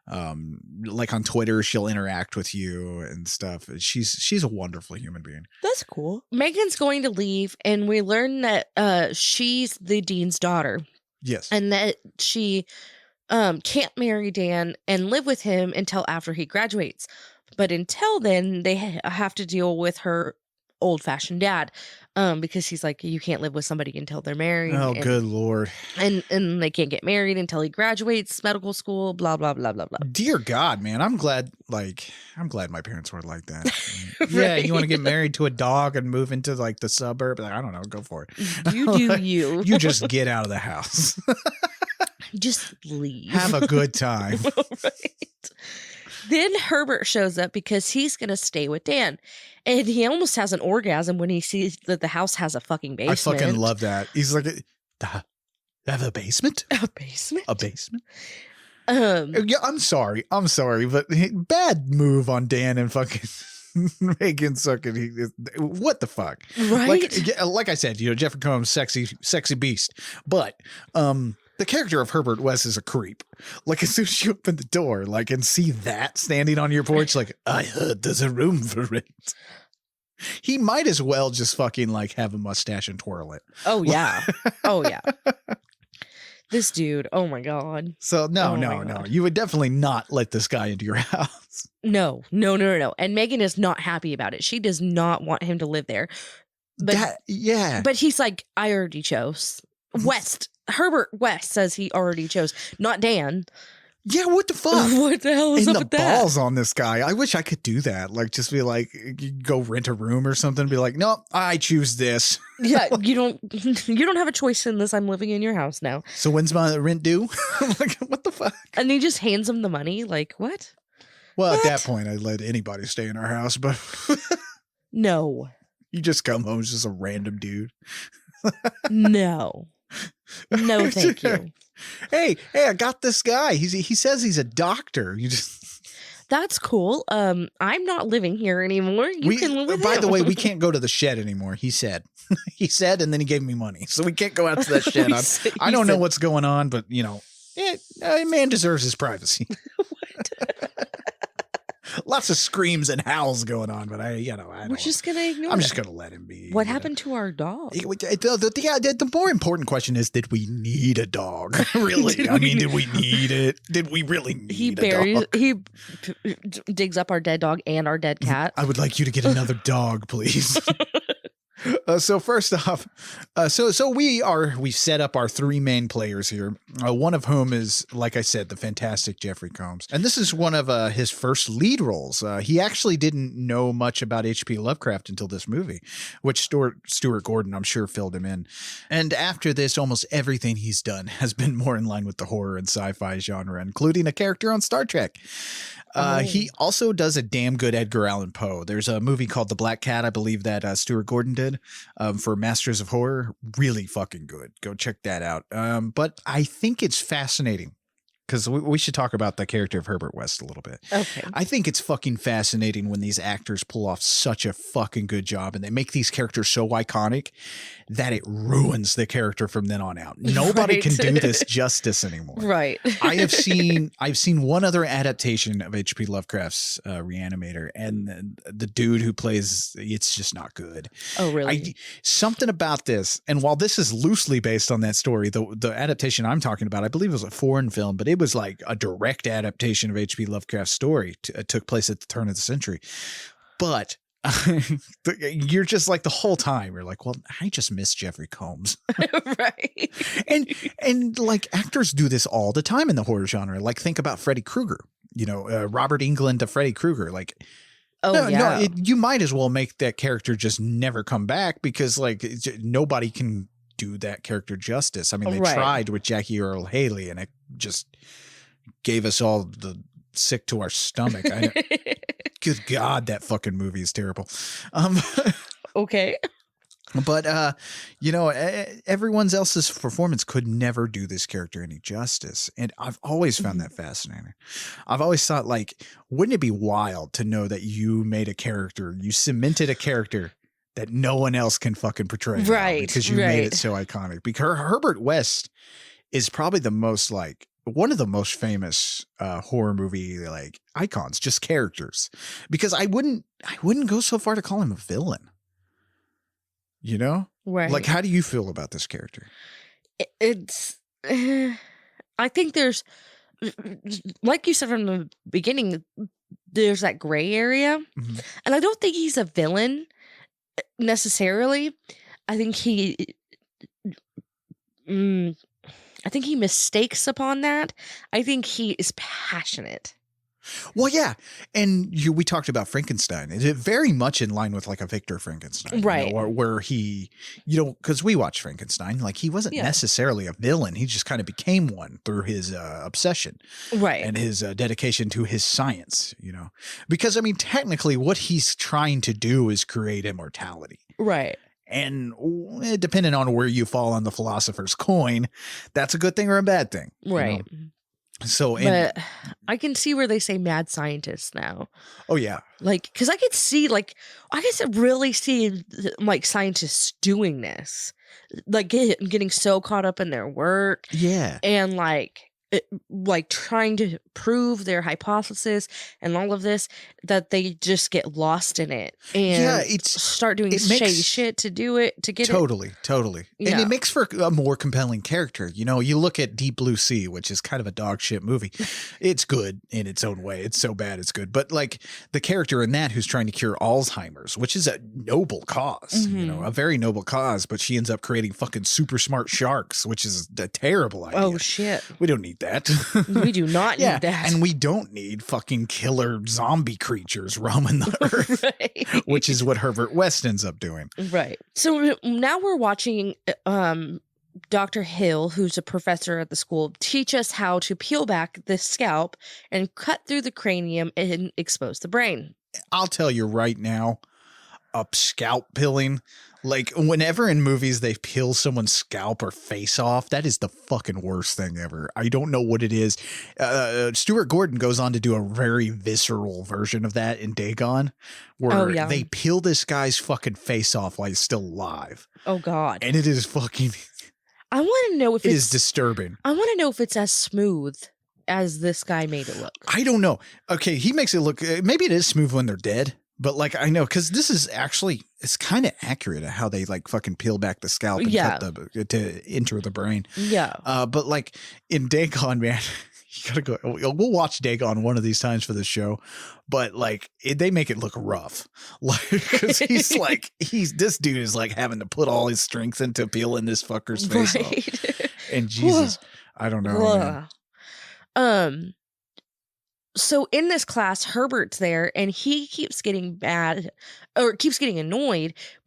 Like on Twitter, she'll interact with you and stuff. She's a wonderful human being. That's cool. Megan's going to leave, and we learn that she's the dean's daughter. Yes, and that she can't marry Dan and live with him until after he graduates. But until then, they have to deal with her old-fashioned dad. Because he's like, you can't live with somebody until they're married. Oh, good Lord. And they can't get married until he graduates medical school, blah, blah, blah, blah, blah. Dear God, man. I'm glad my parents were like that. Right. Yeah, you want to get married to a dog and move into like the suburb? Like, I don't know, go for it. You do you. You just get out of the house. Just leave. Have a good time. Right. Then Herbert shows up because he's going to stay with Dan. And he almost has an orgasm when he sees that the house has a fucking basement. I fucking love that. He's like, Have a basement? A basement? A basement? Yeah, I'm sorry, but bad move on Dan and fucking Megan sucking. What the fuck? Right? Like I said, Jeffrey Combs, sexy beast. But the character of Herbert West is a creep. Like, as soon as you open the door, like, and see that standing on your porch, like, I heard there's a room for it. He might as well just fucking, like, have a mustache and twirl it. Oh, yeah. Oh, yeah. This dude, oh my God. So, no. You would definitely not let this guy into your house. No. And Megan is not happy about it. She does not want him to live there. But, But he's like, I already chose. Herbert West says he already chose, not Dan. Yeah, what the fuck? What the hell is up with that? And the balls on this guy. I wish I could do that. Like, just be like, go rent a room or something. Be like, no, I choose this. Yeah, you don't have a choice in this. I'm living in your house now. So when's my rent due? Like, what the fuck? And he just hands him the money. Like, what? Well, at that point, I'd let anybody stay in our house, but no. You just come home as just a random dude. No, thank you. Hey, I got this guy. He says he's a doctor. You just That's cool. I'm not living here anymore. You can live with him. By the way, we can't go to the shed anymore. He said, and then he gave me money, so we can't go out to that shed. I don't know what's going on, but a man deserves his privacy. Lots of screams and howls going on, but we're just gonna ignore. I'm just gonna let him be. What happened to our dog? The more important question is: did we need a dog? Really? Did we need it? Did we really need a dog? He digs up our dead dog and our dead cat. I would like you to get another dog, please. So first off, we've set up our three main players here. One of whom is, like I said, the fantastic Jeffrey Combs, and this is one of his first lead roles. He actually didn't know much about H.P. Lovecraft until this movie, which Stuart Gordon, I'm sure, filled him in. And after this, almost everything he's done has been more in line with the horror and sci-fi genre, including a character on Star Trek. He also does a damn good Edgar Allan Poe. There's a movie called The Black Cat, I believe, that Stuart Gordon did for Masters of Horror. Really fucking good. Go check that out. But I think it's fascinating because we should talk about the character of Herbert West a little bit. Okay. I think it's fucking fascinating when these actors pull off such a fucking good job and they make these characters so iconic that it ruins the character from then on out. Nobody can do this justice anymore. Right. I've seen one other adaptation of H.P. Lovecraft's Re-Animator, and the dude who plays it's just not good. Oh, really? Something about this, and while this is loosely based on that story, the adaptation I'm talking about, I believe it was a foreign film, but it was like a direct adaptation of H.P. Lovecraft's story. It took place at the turn of the century. But you're just like the whole time you're like, well, I just miss Jeffrey Combs. Right. And like actors do this all the time in the horror genre. Like think about Freddy Krueger, Robert Englund to Freddy Krueger. Like, you might as well make that character just never come back because like nobody can do that character justice. I mean, they tried with Jackie Earle Haley and it just gave us all the sick to our stomach. Good God, that fucking movie is terrible. Okay. But, everyone else's performance could never do this character any justice. And I've always found that fascinating. I've always thought, like, wouldn't it be wild to know that you made a character, you cemented a character that no one else can fucking portray now because you made it so iconic. Because Herbert West is probably one of the most famous horror movie like icons, just characters. Because I wouldn't go so far to call him a villain. Right? Like, how do you feel about this character? It's, I think there's, like you said from the beginning, there's that gray area, and I don't think he's a villain necessarily. I think he mistakes upon that. I think he is passionate. Well, yeah. And we talked about Frankenstein. It's very much in line with like a Victor Frankenstein. Right. Where he, because we watched Frankenstein, like he wasn't necessarily a villain. He just kind of became one through his obsession. Right. And his dedication to his science, Because, I mean, technically what he's trying to do is create immortality. Right. And depending on where you fall on the philosopher's coin, that's a good thing or a bad thing. Right. You know? So, but I can see where they say mad scientist now. Oh yeah, like because I could see I could really see like scientists doing this, like getting so caught up in their work, yeah, and like trying to prove their hypothesis and all of this, that they just get lost in it and start doing shady shit to do it, to get totally. Yeah. And it makes for a more compelling character. You know, you look at Deep Blue Sea, which is kind of a dog shit movie. It's good in its own way. It's so bad it's good. But like the character in that who's trying to cure Alzheimer's, which is a noble cause, you know, a very noble cause, but she ends up creating fucking super smart sharks, which is a terrible idea. Oh shit. We don't need that. We do not need that. And we don't need fucking killer zombie creatures roaming the earth, right. Which is what Herbert West ends up doing. Right. So now we're watching Dr. Hill, who's a professor at the school, teach us how to peel back the scalp and cut through the cranium and expose the brain. I'll tell you right now, scalp peeling, like whenever in movies they peel someone's scalp or face off, that is the fucking worst thing ever. I don't know what it is. Stuart Gordon goes on to do a very visceral version of that in Dagon, where they peel this guy's fucking face off while he's still alive. Oh God. And it is fucking... I want to know if it is disturbing. I want to know if it's as smooth as this guy made it look. I don't know. Okay, he makes it look... maybe it is smooth when they're dead. But like, I know, because this is actually, it's kind of accurate at how they like fucking peel back the scalp and cut to enter the brain. Yeah. But like in Dagon, man, you gotta go, we'll watch Dagon one of these times for this show. But like, they make it look rough. Like, cause this dude is like having to put all his strength into peeling this fucker's face off. And Jesus, I don't know. Man. So in this class, Herbert's there and he keeps getting annoyed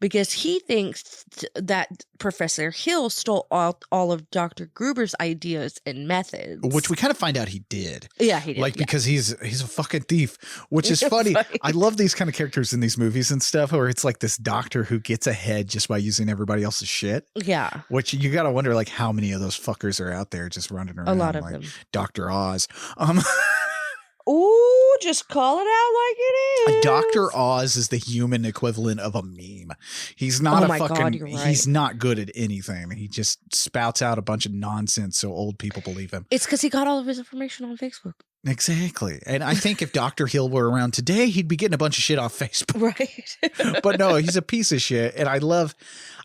because he thinks that Professor Hill stole all of Dr. Gruber's ideas and methods. Which we kind of find out he did. Yeah, he did. Like, because he's a fucking thief, which is funny. I love these kind of characters in these movies and stuff where it's like this doctor who gets ahead just by using everybody else's shit. Yeah. Which you got to wonder like how many of those fuckers are out there just running around. A lot of like them. Dr. Oz. Ooh, just call it out like it is. Dr. Oz is the human equivalent of a meme. He's not he's not good at anything. He just spouts out a bunch of nonsense so old people believe him. It's because he got all of his information on Facebook. Exactly. And I think if Dr. Hill were around today, he'd be getting a bunch of shit off Facebook. Right. But no, he's a piece of shit. And I love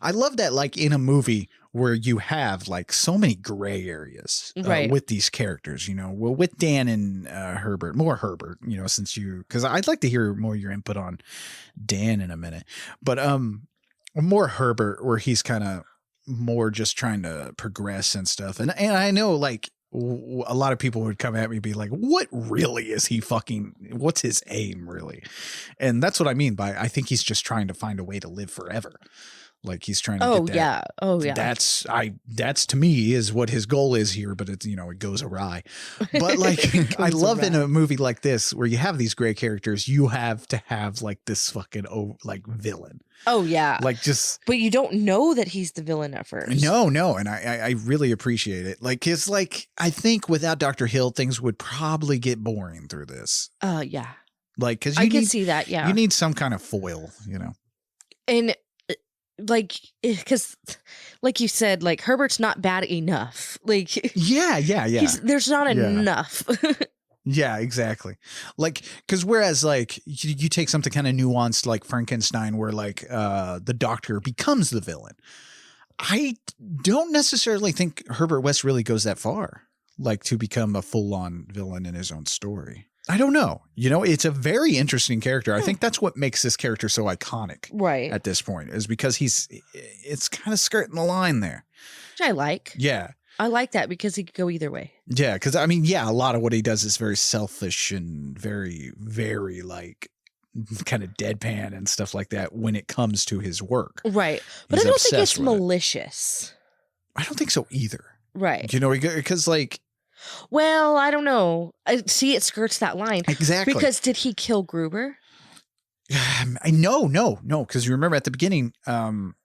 that like in a movie where you have like so many gray areas with these characters, you know, well, with Dan and Herbert, more Herbert, you know, because I'd like to hear more of your input on Dan in a minute, but more Herbert where he's kind of more just trying to progress and stuff. And I know like a lot of people would come at me and be like, what really is he what's his aim really? And that's what I mean by, I think he's just trying to find a way to live forever. Like he's trying to get that. Oh yeah. That's to me is what his goal is here, but it's, you know, it goes awry. But like I love in a movie like this where you have these gray characters, you have to have like this fucking like villain. Oh yeah. Like just, but you don't know that he's the villain at first. No. And I really appreciate it. Like it's like, I think without Dr. Hill, things would probably get boring through this. Yeah. Like, cause I can see that. Yeah. You need some kind of foil, you know? And like, because like you said, like Herbert's not bad enough. Like, yeah. There's not enough. Yeah, exactly. Like, because whereas like you take something kind of nuanced like Frankenstein where like the doctor becomes the villain. I don't necessarily think Herbert West really goes that far, like to become a full on villain in his own story. I don't know. You know, it's a very interesting character. I think that's what makes this character so iconic at this point is because it's kind of skirting the line there. Which I like. Yeah. I like that because he could go either way. Yeah. Cause I mean, yeah, a lot of what he does is very selfish and very, very like kind of deadpan and stuff like that when it comes to his work. Right. But I don't think it's malicious. I don't think so either. Right. You know, because like, well, I don't know. See, it skirts that line. Exactly. Because did he kill Gruber? No, because you remember at the beginning,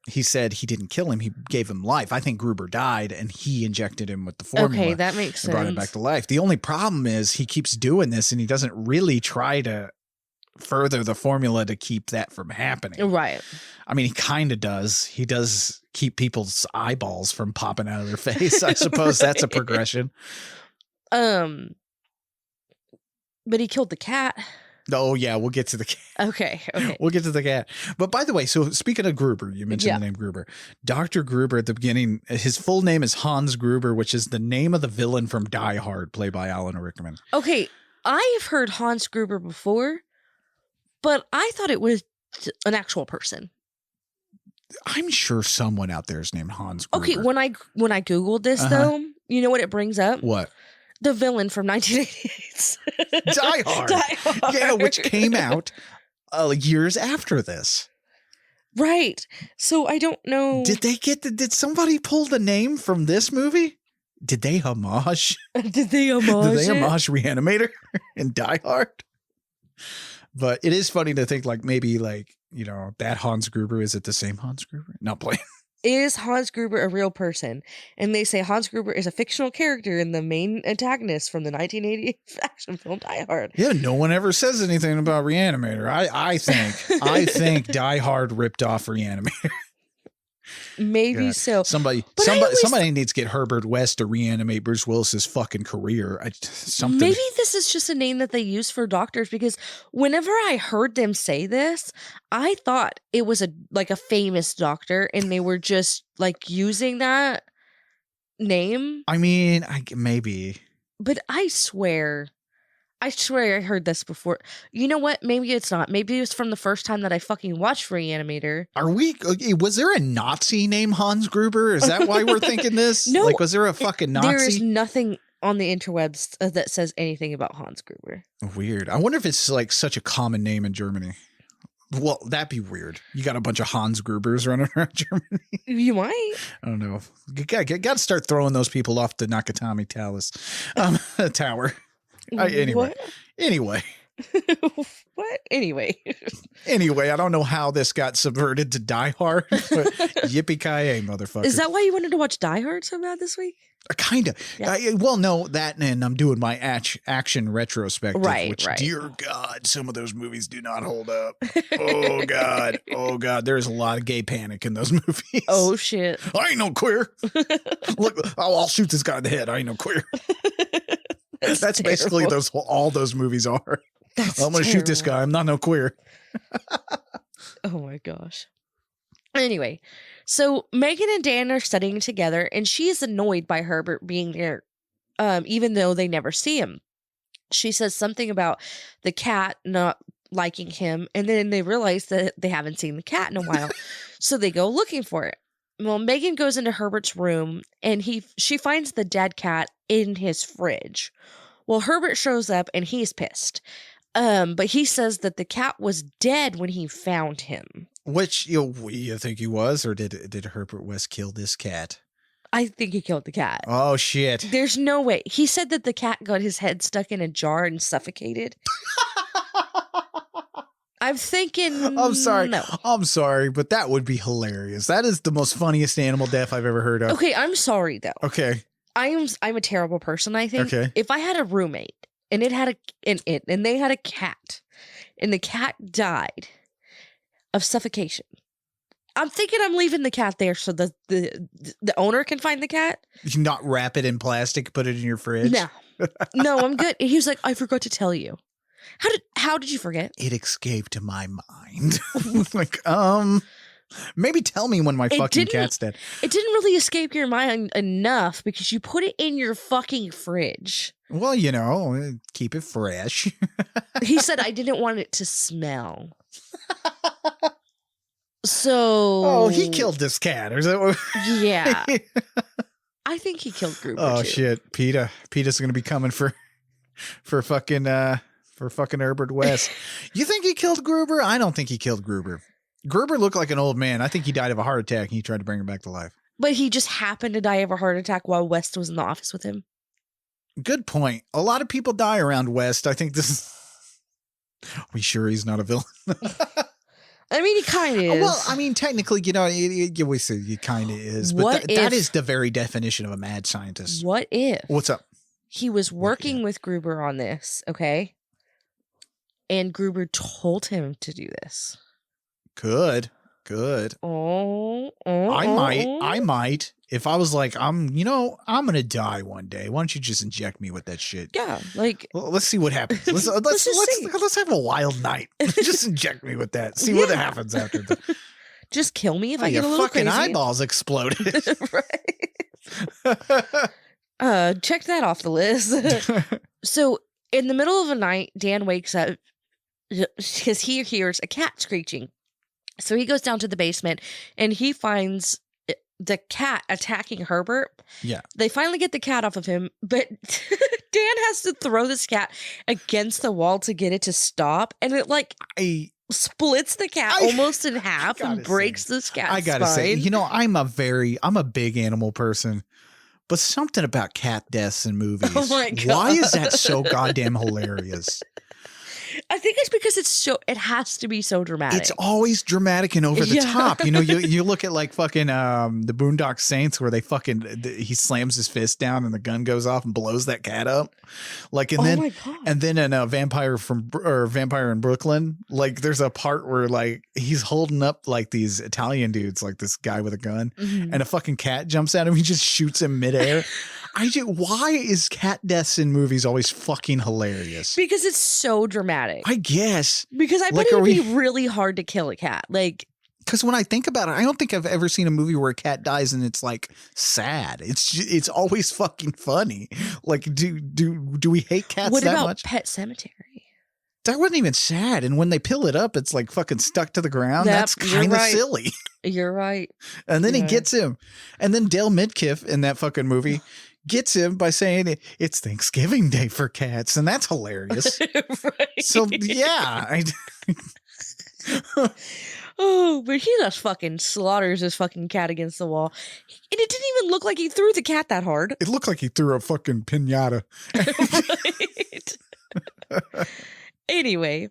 he said he didn't kill him. He gave him life. I think Gruber died, and he injected him with the formula. Okay, that makes sense. And brought him back to life. The only problem is he keeps doing this, and he doesn't really try to further the formula to keep that from happening. Right. I mean, he kind of does. He does keep people's eyeballs from popping out of their face. I suppose that's a progression. But he killed the cat. Oh, yeah, we'll get to the cat. Okay. We'll get to the cat. But by the way, so speaking of Gruber, you mentioned the name Gruber. Dr. Gruber at the beginning, his full name is Hans Gruber, which is the name of the villain from Die Hard, played by Alan Rickman. Okay, I've heard Hans Gruber before, but I thought it was an actual person. I'm sure someone out there is named Hans Gruber. Okay, when I Googled this, though, you know what it brings up? What? The villain from 1988. Die Hard. Die Hard. Yeah, which came out years after this. Right. So I don't know. Did somebody pull the name from this movie? Did they homage? Did they homage Re-Animator and Die Hard? But it is funny to think maybe that Hans Gruber, is it the same Hans Gruber? Not playing. Is Hans Gruber a real person? And they say Hans Gruber is a fictional character and the main antagonist from the 1988 action film Die Hard. Yeah, no one ever says anything about Re-Animator. I think Die Hard ripped off Re-Animator. Maybe so. Somebody needs to get Herbert West to reanimate Bruce Willis's fucking career. Maybe this is just a name that they use for doctors, because whenever I heard them say this, I thought it was a famous doctor and they were just using that name. I mean, maybe. But I swear I heard this before. You know what? Maybe it's not. Maybe it was from the first time that I fucking watched Re-Animator. Was there a Nazi named Hans Gruber? Is that why we're thinking this? No. Was there a fucking Nazi? There is nothing on the interwebs that says anything about Hans Gruber. Weird. I wonder if it's such a common name in Germany. Well, that'd be weird. You got a bunch of Hans Grubers running around Germany. You might. I don't know. You got to start throwing those people off the Nakatomi Tower. Anyway. What? Anyway. What? Anyway, I don't know how this got subverted to Die Hard, but yippee-ki-yay, motherfucker. Is that why you wanted to watch Die Hard so bad this week? Kind of. Yeah. No, that and I'm doing my action retrospective, which, dear God, some of those movies do not hold up. Oh, God. There's a lot of gay panic in those movies. Oh, shit. I ain't no queer. Look, I'll shoot this guy in the head. I ain't no queer. That's basically all those movies are. I'm going to shoot this guy. I'm not no queer. Oh my gosh. Anyway, so Megan and Dan are studying together, and she is annoyed by Herbert being there, even though they never see him. She says something about the cat not liking him, and then they realize that they haven't seen the cat in a while, so they go looking for it. Well, Megan goes into Herbert's room, and she finds the dead cat in his fridge. Well, Herbert shows up, and he's pissed. But he says that the cat was dead when he found him. Which you think he was, or did Herbert West kill this cat? I think he killed the cat. Oh, shit. There's no way. He said that the cat got his head stuck in a jar and suffocated. I'm thinking. I'm sorry. No. I'm sorry, but that would be hilarious. That is the most funniest animal death I've ever heard of. Okay, I'm sorry though. Okay. I'm a terrible person, I think. Okay. If I had a roommate and they had a cat and the cat died of suffocation, I'm thinking I'm leaving the cat there so the owner can find the cat. You not wrap it in plastic, put it in your fridge? No, I'm good. He was like, I forgot to tell you. How did you forget? It escaped my mind. Maybe tell me when my fucking cat's dead. It didn't really escape your mind enough because you put it in your fucking fridge. Well, keep it fresh. He said I didn't want it to smell. So. Oh, he killed this cat. Or is that what? Yeah. I think he killed Gruber. Oh, too. shit. PETA's going to be coming for fucking Herbert West. You think he killed Gruber? I don't think he killed Gruber. Gruber looked like an old man. I think he died of a heart attack and he tried to bring him back to life. But he just happened to die of a heart attack while West was in the office with him. Good point. A lot of people die around West. I think this is... Are we sure he's not a villain? I mean, he kind of is. Well, I mean, technically, we say he kind of is, but that is the very definition of a mad scientist. What if? What's up? He was working with Gruber on this, okay? And Gruber told him to do this. Good. I might. If I was like, I'm going to die one day. Why don't you just inject me with that shit? Yeah, like. Well, let's see what happens. Let's have a wild night. Just inject me with that. See what happens after that. Just kill me if I get a little fucking crazy. eyeballs exploded. Right. Check that off the list. So in the middle of the night, Dan wakes up because he hears a cat screeching. So he goes down to the basement and he finds the cat attacking Herbert. Yeah. They finally get the cat off of him, but Dan has to throw this cat against the wall to get it to stop. And it splits the cat almost in half and breaks this cat's spine. I gotta say, I'm a big animal person, but something about cat deaths in movies. Oh my God. Why is that so goddamn hilarious? I think it's because it has to be so dramatic. It's always dramatic and over the top. You look at like fucking the Boondock Saints where he slams his fist down and the gun goes off and blows that cat up. Like, and then in a Vampire in Brooklyn, like there's a part where like he's holding up like these Italian dudes, like this guy with a gun, and a fucking cat jumps at him. He just shoots him midair. Why is cat deaths in movies always fucking hilarious? Because it's so dramatic. I guess. Because I bet it would be really hard to kill a cat. Like, because when I think about it, I don't think I've ever seen a movie where a cat dies and it's like sad. It's always fucking funny. Like, do we hate cats that much? What about Pet Sematary? That wasn't even sad. And when they peel it up, it's like fucking stuck to the ground. That's kind of silly. You're right. And then he gets him. And then Dale Midkiff in that fucking movie gets him by saying it's Thanksgiving Day for cats. And that's hilarious. Right. So, yeah. Oh, but he just fucking slaughters his fucking cat against the wall. And it didn't even look like he threw the cat that hard. It looked like he threw a fucking piñata. Right. Anyway,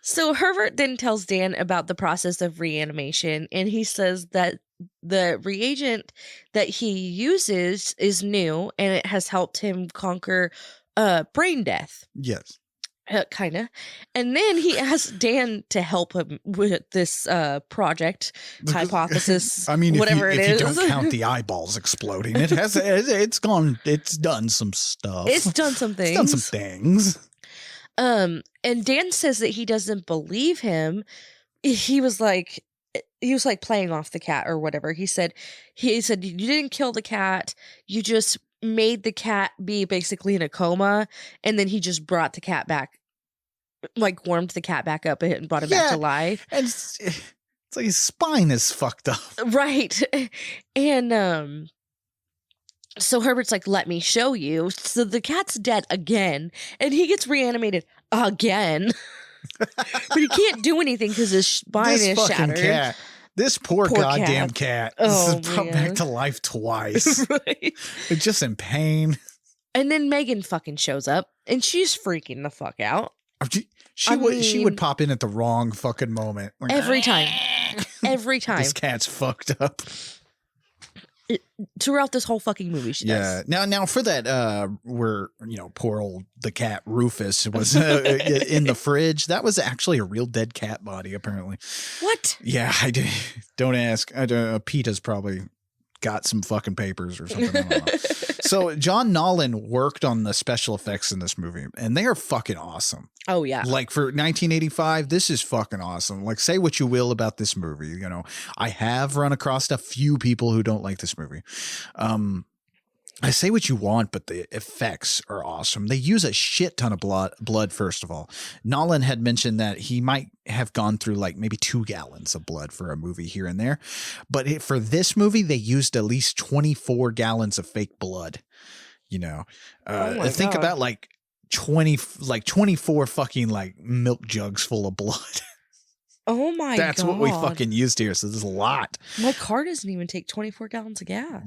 so Herbert then tells Dan about the process of reanimation, and he says that the reagent that he uses is new, and it has helped him conquer brain death. Yes. Kind of. And then he asks Dan to help him with this project, hypothesis, I mean, whatever if it is. you don't count the eyeballs exploding, it's done some stuff. It's done some things. It's done some things. And Dan says that he doesn't believe him. He was like playing off the cat or whatever. He said you didn't kill the cat. You just made the cat be basically in a coma, and then he just brought the cat back, like warmed the cat back up and brought him back to life. And it's like his spine is fucked up. Right. And so Herbert's like, let me show you. So the cat's dead again, and he gets reanimated again. But he can't do anything because his spine is shattered. Cat. This poor goddamn cat. Oh, this is brought back to life twice. Right. It's just in pain. And then Megan fucking shows up, and she's freaking the fuck out. She would pop in at the wrong fucking moment. Like, every time. Every time. This cat's fucked up. Throughout this whole fucking movie, she does. Now for that, where poor old the cat Rufus was in the fridge. That was actually a real dead cat body, apparently. What? Yeah, I did. Don't ask. PETA's probably got some fucking papers or something. I don't know. So John Nolan worked on the special effects in this movie, and they are fucking awesome. Oh yeah. Like for 1985, this is fucking awesome. Like, say what you will about this movie. I have run across a few people who don't like this movie. I say what you want, but the effects are awesome. They use a shit ton of blood, first of all. Nolan had mentioned that he might have gone through like maybe 2 gallons of blood for a movie here and there. But for this movie, they used at least 24 gallons of fake blood. Think about like 24 fucking like milk jugs full of blood. Oh my God. That's what we fucking used here. So there's a lot. My car doesn't even take 24 gallons of gas.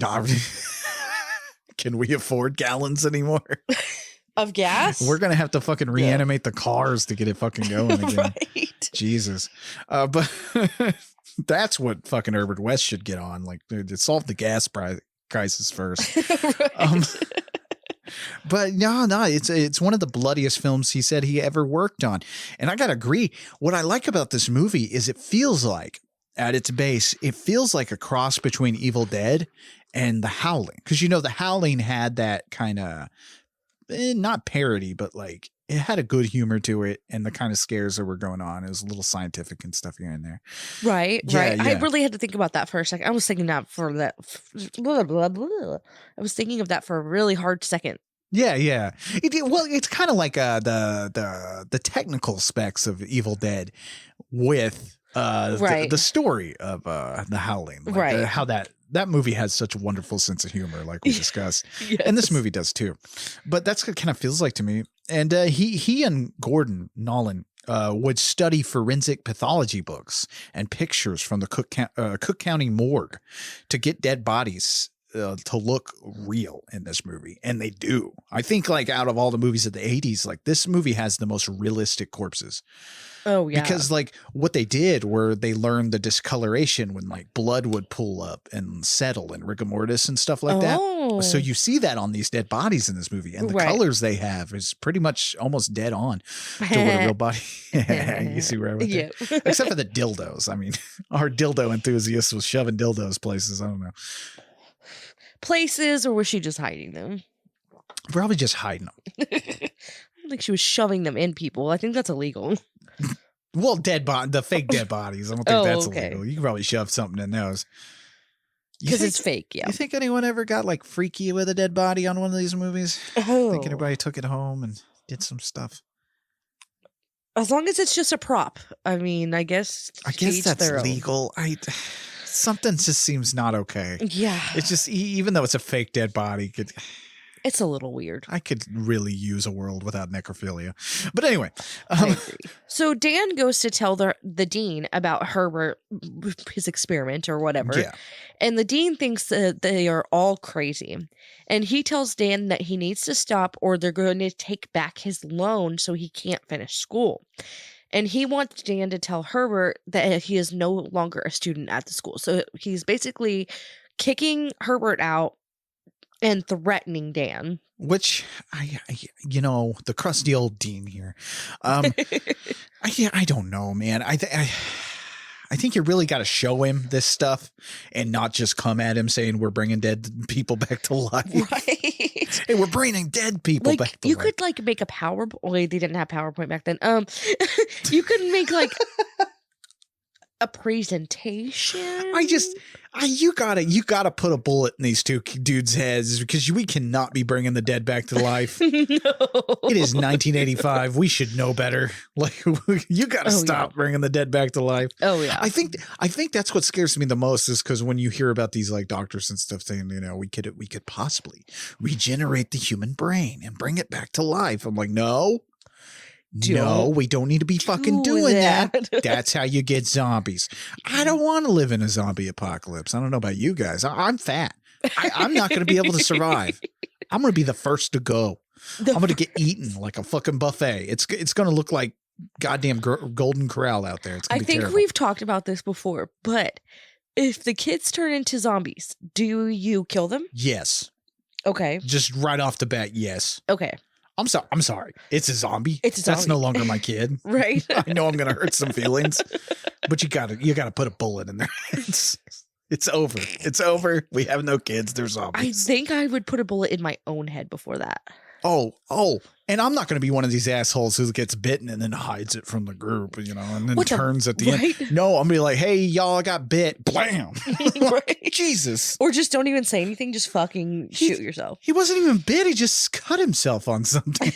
Can we afford gallons anymore? Of gas? We're going to have to fucking reanimate the cars to get it fucking going again. Right. Jesus. But that's what fucking Herbert West should get on. Like, to solve the gas crisis first. Right. But no, it's one of the bloodiest films he said he ever worked on. And I got to agree. What I like about this movie is it feels like, at its base, it feels like a cross between Evil Dead and The Howling. Because, The Howling had that kind of, not parody, but like, it had a good humor to it, and the kind of scares that were going on. It was a little scientific and stuff here and there. Right. Yeah. I really had to think about that for a second. I was thinking that for that. Blah, blah, blah. I was thinking of that for a really hard second. Yeah. It's kind of like the technical specs of Evil Dead with the story of The Howling. Like, right. How that movie has such a wonderful sense of humor, like we discussed. Yes. And this movie does too. But that's what it kind of feels like to me. And he and Gordon Nolan would study forensic pathology books and pictures from the Cook County morgue to get dead bodies to look real in this movie. And they do. I think like out of all the movies of the 80s, like this movie has the most realistic corpses. Oh, yeah. Because like what they did were they learned the discoloration when like blood would pull up and settle and rigor mortis and stuff like that. So you see that on these dead bodies in this movie. And the colors they have is pretty much almost dead on to what a real body. You see where I went there? Yeah. Except for the dildos. I mean, our dildo enthusiast was shoving dildos places. I don't know. Places, or was she just hiding them? Probably just hiding them. I don't think she was shoving them in people. I think that's illegal. Well, the fake dead bodies. I don't think that's illegal. You can probably shove something in those. Because it's fake, yeah. You think anyone ever got like freaky with a dead body on one of these movies? Oh. Think anybody took it home and did some stuff? As long as it's just a prop. I mean, I guess that's legal. Something just seems not okay. Yeah. It's just, even though it's a fake dead body, it's a little weird. I could really use a world without necrophilia. But anyway. I agree. So Dan goes to tell the dean about Herbert, his experiment or whatever. Yeah. And the dean thinks that they are all crazy. And he tells Dan that he needs to stop or they're going to take back his loan so he can't finish school. And he wants Dan to tell Herbert that he is no longer a student at the school. So he's basically kicking Herbert out and threatening Dan. Which, the crusty old dean here. I don't know, man. I think you really got to show him this stuff and not just come at him saying we're bringing dead people back to life. Right. Hey, we're bringing dead people back to life. You could like make a PowerPoint. Wait, they didn't have PowerPoint back then. You could make like a presentation. You gotta put a bullet in these two dudes' heads because we cannot be bringing the dead back to life. No. It is 1985. We should know better. Like you gotta stop bringing the dead back to life. Oh yeah. I think that's what scares me the most is because when you hear about these like doctors and stuff saying, we could possibly regenerate the human brain and bring it back to life. I'm like, no, we don't need to be fucking doing that. That's how you get zombies. I don't want to live in a zombie apocalypse. I don't know about you guys. I'm fat. I'm not going to be able to survive. I'm going to be the first to go. I'm going to get eaten like a fucking buffet. It's going to look like goddamn Golden Corral out there. It's going to be terrible. We've talked about this before, but if the kids turn into zombies, do you kill them? Yes. Okay. Just right off the bat, yes. Okay. I'm sorry. It's a zombie. That's no longer my kid. Right. I know I'm going to hurt some feelings, but you got to put a bullet in there. It's over. It's over. We have no kids. They're zombies. I think I would put a bullet in my own head before that. Oh. And I'm not going to be one of these assholes who gets bitten and then hides it from the group, and then turns at the end. No, I'm going to be like, hey, y'all, I got bit. Blam. Right. Jesus. Or just don't even say anything. Just fucking shoot yourself. He wasn't even bit. He just cut himself on something.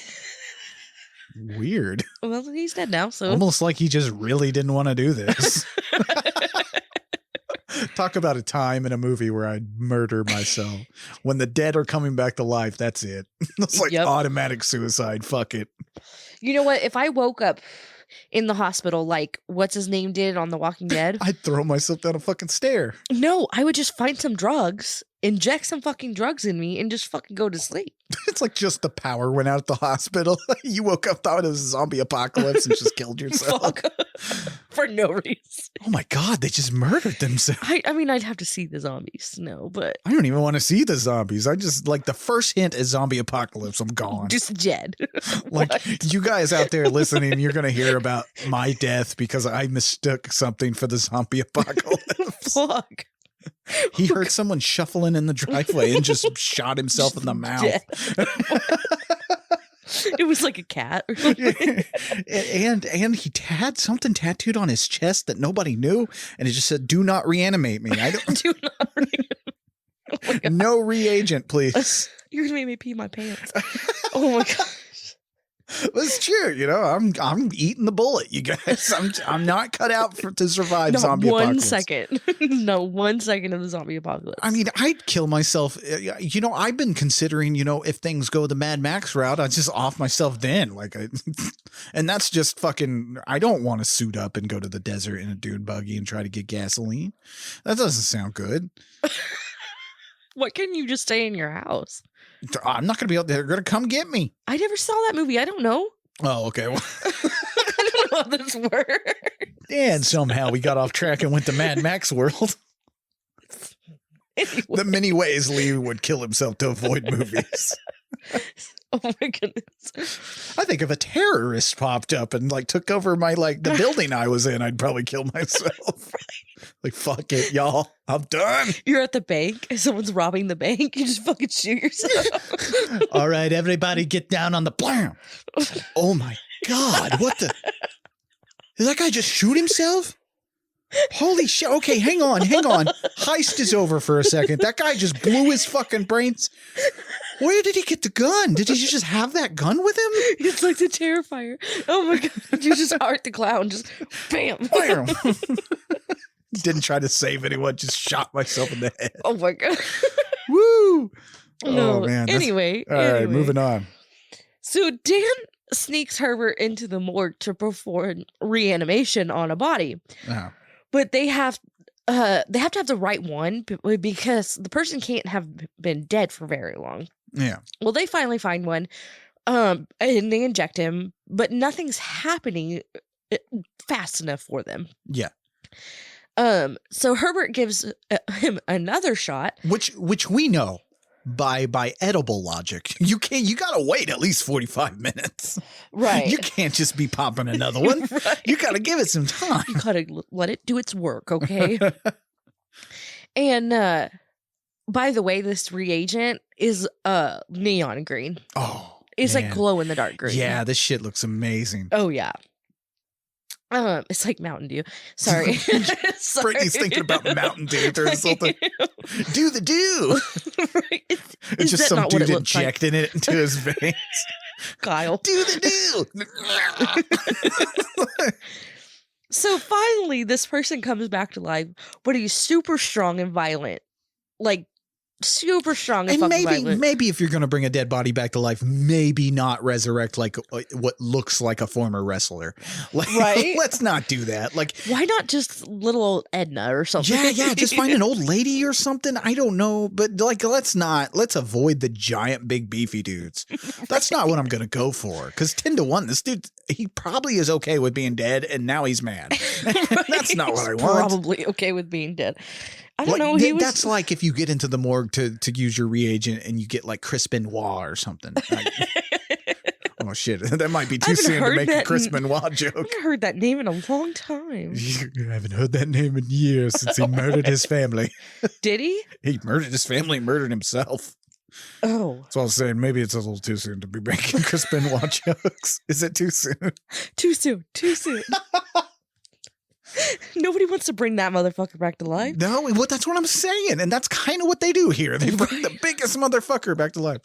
Weird. Well, he's dead now, so. Almost like he just really didn't want to do this. Talk about a time in a movie where I'd murder myself. When the dead are coming back to life, that's it. It's like automatic suicide. Fuck it. You know what? If I woke up in the hospital like what's his name did on The Walking Dead, I'd throw myself down a fucking stair. No, I would just find some drugs inject some fucking drugs in me and just fucking go to sleep. It's like just the power went out at the hospital. You woke up, thought it was a zombie apocalypse, and just killed yourself. Fuck. For no reason. Oh my God, they just murdered themselves. I mean, I'd have to see the zombies. No, but I don't even want to see the zombies. I just like the first hint is zombie apocalypse. I'm gone. just dead. Like you guys out there listening, you're going to hear about my death because I mistook something for the zombie apocalypse. Fuck. He heard someone shuffling in the driveway and just shot himself in the mouth. It was like a cat. and he had something tattooed on his chest that nobody knew, and it just said, "Do not reanimate me." I don't Do not reanimate. Oh no reagent, please. You're gonna make me pee my pants. Oh my god. It's true, you know. I'm eating the bullet, you guys. I'm not cut out to survive zombie apocalypse. Not 1 second of the zombie apocalypse. I mean, I'd kill myself. You know, I've been considering, you know, if things go the Mad Max route, I'd just off myself then. And that's just fucking. I don't want to suit up and go to the desert in a dune buggy and try to get gasoline. That doesn't sound good. Why couldn't you just stay in your house? I'm not going to be able. They're going to come get me. I never saw that movie. I don't know. Oh, okay. Well, I don't know how this works. And somehow we got off track and went to Mad Max world. Anyway. The many ways Leigh would kill himself to avoid movies. Oh my goodness. I think if a terrorist popped up and like took over my the building I was in, I'd probably kill myself. Like, fuck it, y'all. I'm done. You're at the bank and someone's robbing the bank. You just fucking shoot yourself. All right, everybody get down on the blam. Oh my God. What the? Did that guy just shoot himself? Holy shit. Okay, hang on. Heist is over for a second. That guy just blew his fucking brains. Where did he get the gun? Did he just have that gun with him? It's like the Terrifier. Oh my God. You just Art the Clown. Just bam. Bam. Didn't try to save anyone. Just shot myself in the head. Oh my God. Woo. No. Oh, man. Anyway. All right, moving on. So Dan sneaks Herbert into the morgue to perform reanimation on a body. Oh. But they have to have the right one because the person can't have been dead for very long. Yeah. Well, they finally find one, and they inject him, but nothing's happening fast enough for them. Yeah. So Herbert gives him another shot, which we know by edible logic. You gotta wait at least 45 minutes. Right. You can't just be popping another one. Right. You gotta give it some time. You gotta let it do its work, okay? And by the way, this reagent is neon green. Oh, it's like glow in the dark green. Yeah, this shit looks amazing. Oh yeah. It's like Mountain Dew. Sorry. Sorry. Brittany's thinking about Mountain Dew or something. Do the do. Right. It's just some dude injecting it into his veins. Kyle. Do the do. So finally, this person comes back to life, but he's super strong and violent. Like, super strong and maybe if you're going to bring a dead body back to life, maybe not resurrect like what looks like a former wrestler. Like, right? Let's not do that. Like, why not just little old Edna or something? Yeah. Just find an old lady or something. I don't know, but like, let's avoid the giant, big, beefy dudes. That's not what I'm going to go for. Because 10-1, this dude, he probably is okay with being dead, and now he's mad. Right? That's not what I want. Probably okay with being dead. I don't know. That's like if you get into the morgue to use your reagent and you get like Chris Benoit or something. Oh shit, that might be too soon to make a Chris Benoit joke. I haven't heard that name in a long time. You haven't heard that name in years since he murdered his family. Did he? He murdered his family, murdered himself. Oh. So I was saying maybe it's a little too soon to be making Chris Benoit jokes. Is it too soon? Too soon. Nobody wants to bring that motherfucker back to life. No, well, that's what I'm saying. And that's kind of what they do here. They bring the biggest motherfucker back to life.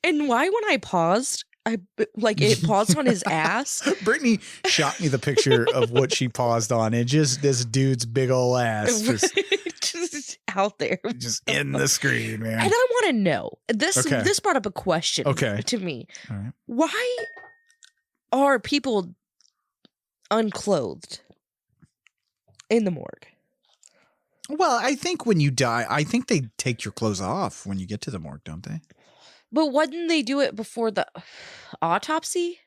And why, when I paused, it paused on his ass. Brittany shot me the picture of what she paused on. And just this dude's big ol' ass. Just out there. Just in the screen, man. And I want to know. This brought up a question to me. All right. Why are people unclothed in the morgue? Well, I think when you die, I think they take your clothes off when you get to the morgue, don't they? But wouldn't they do it before the autopsy?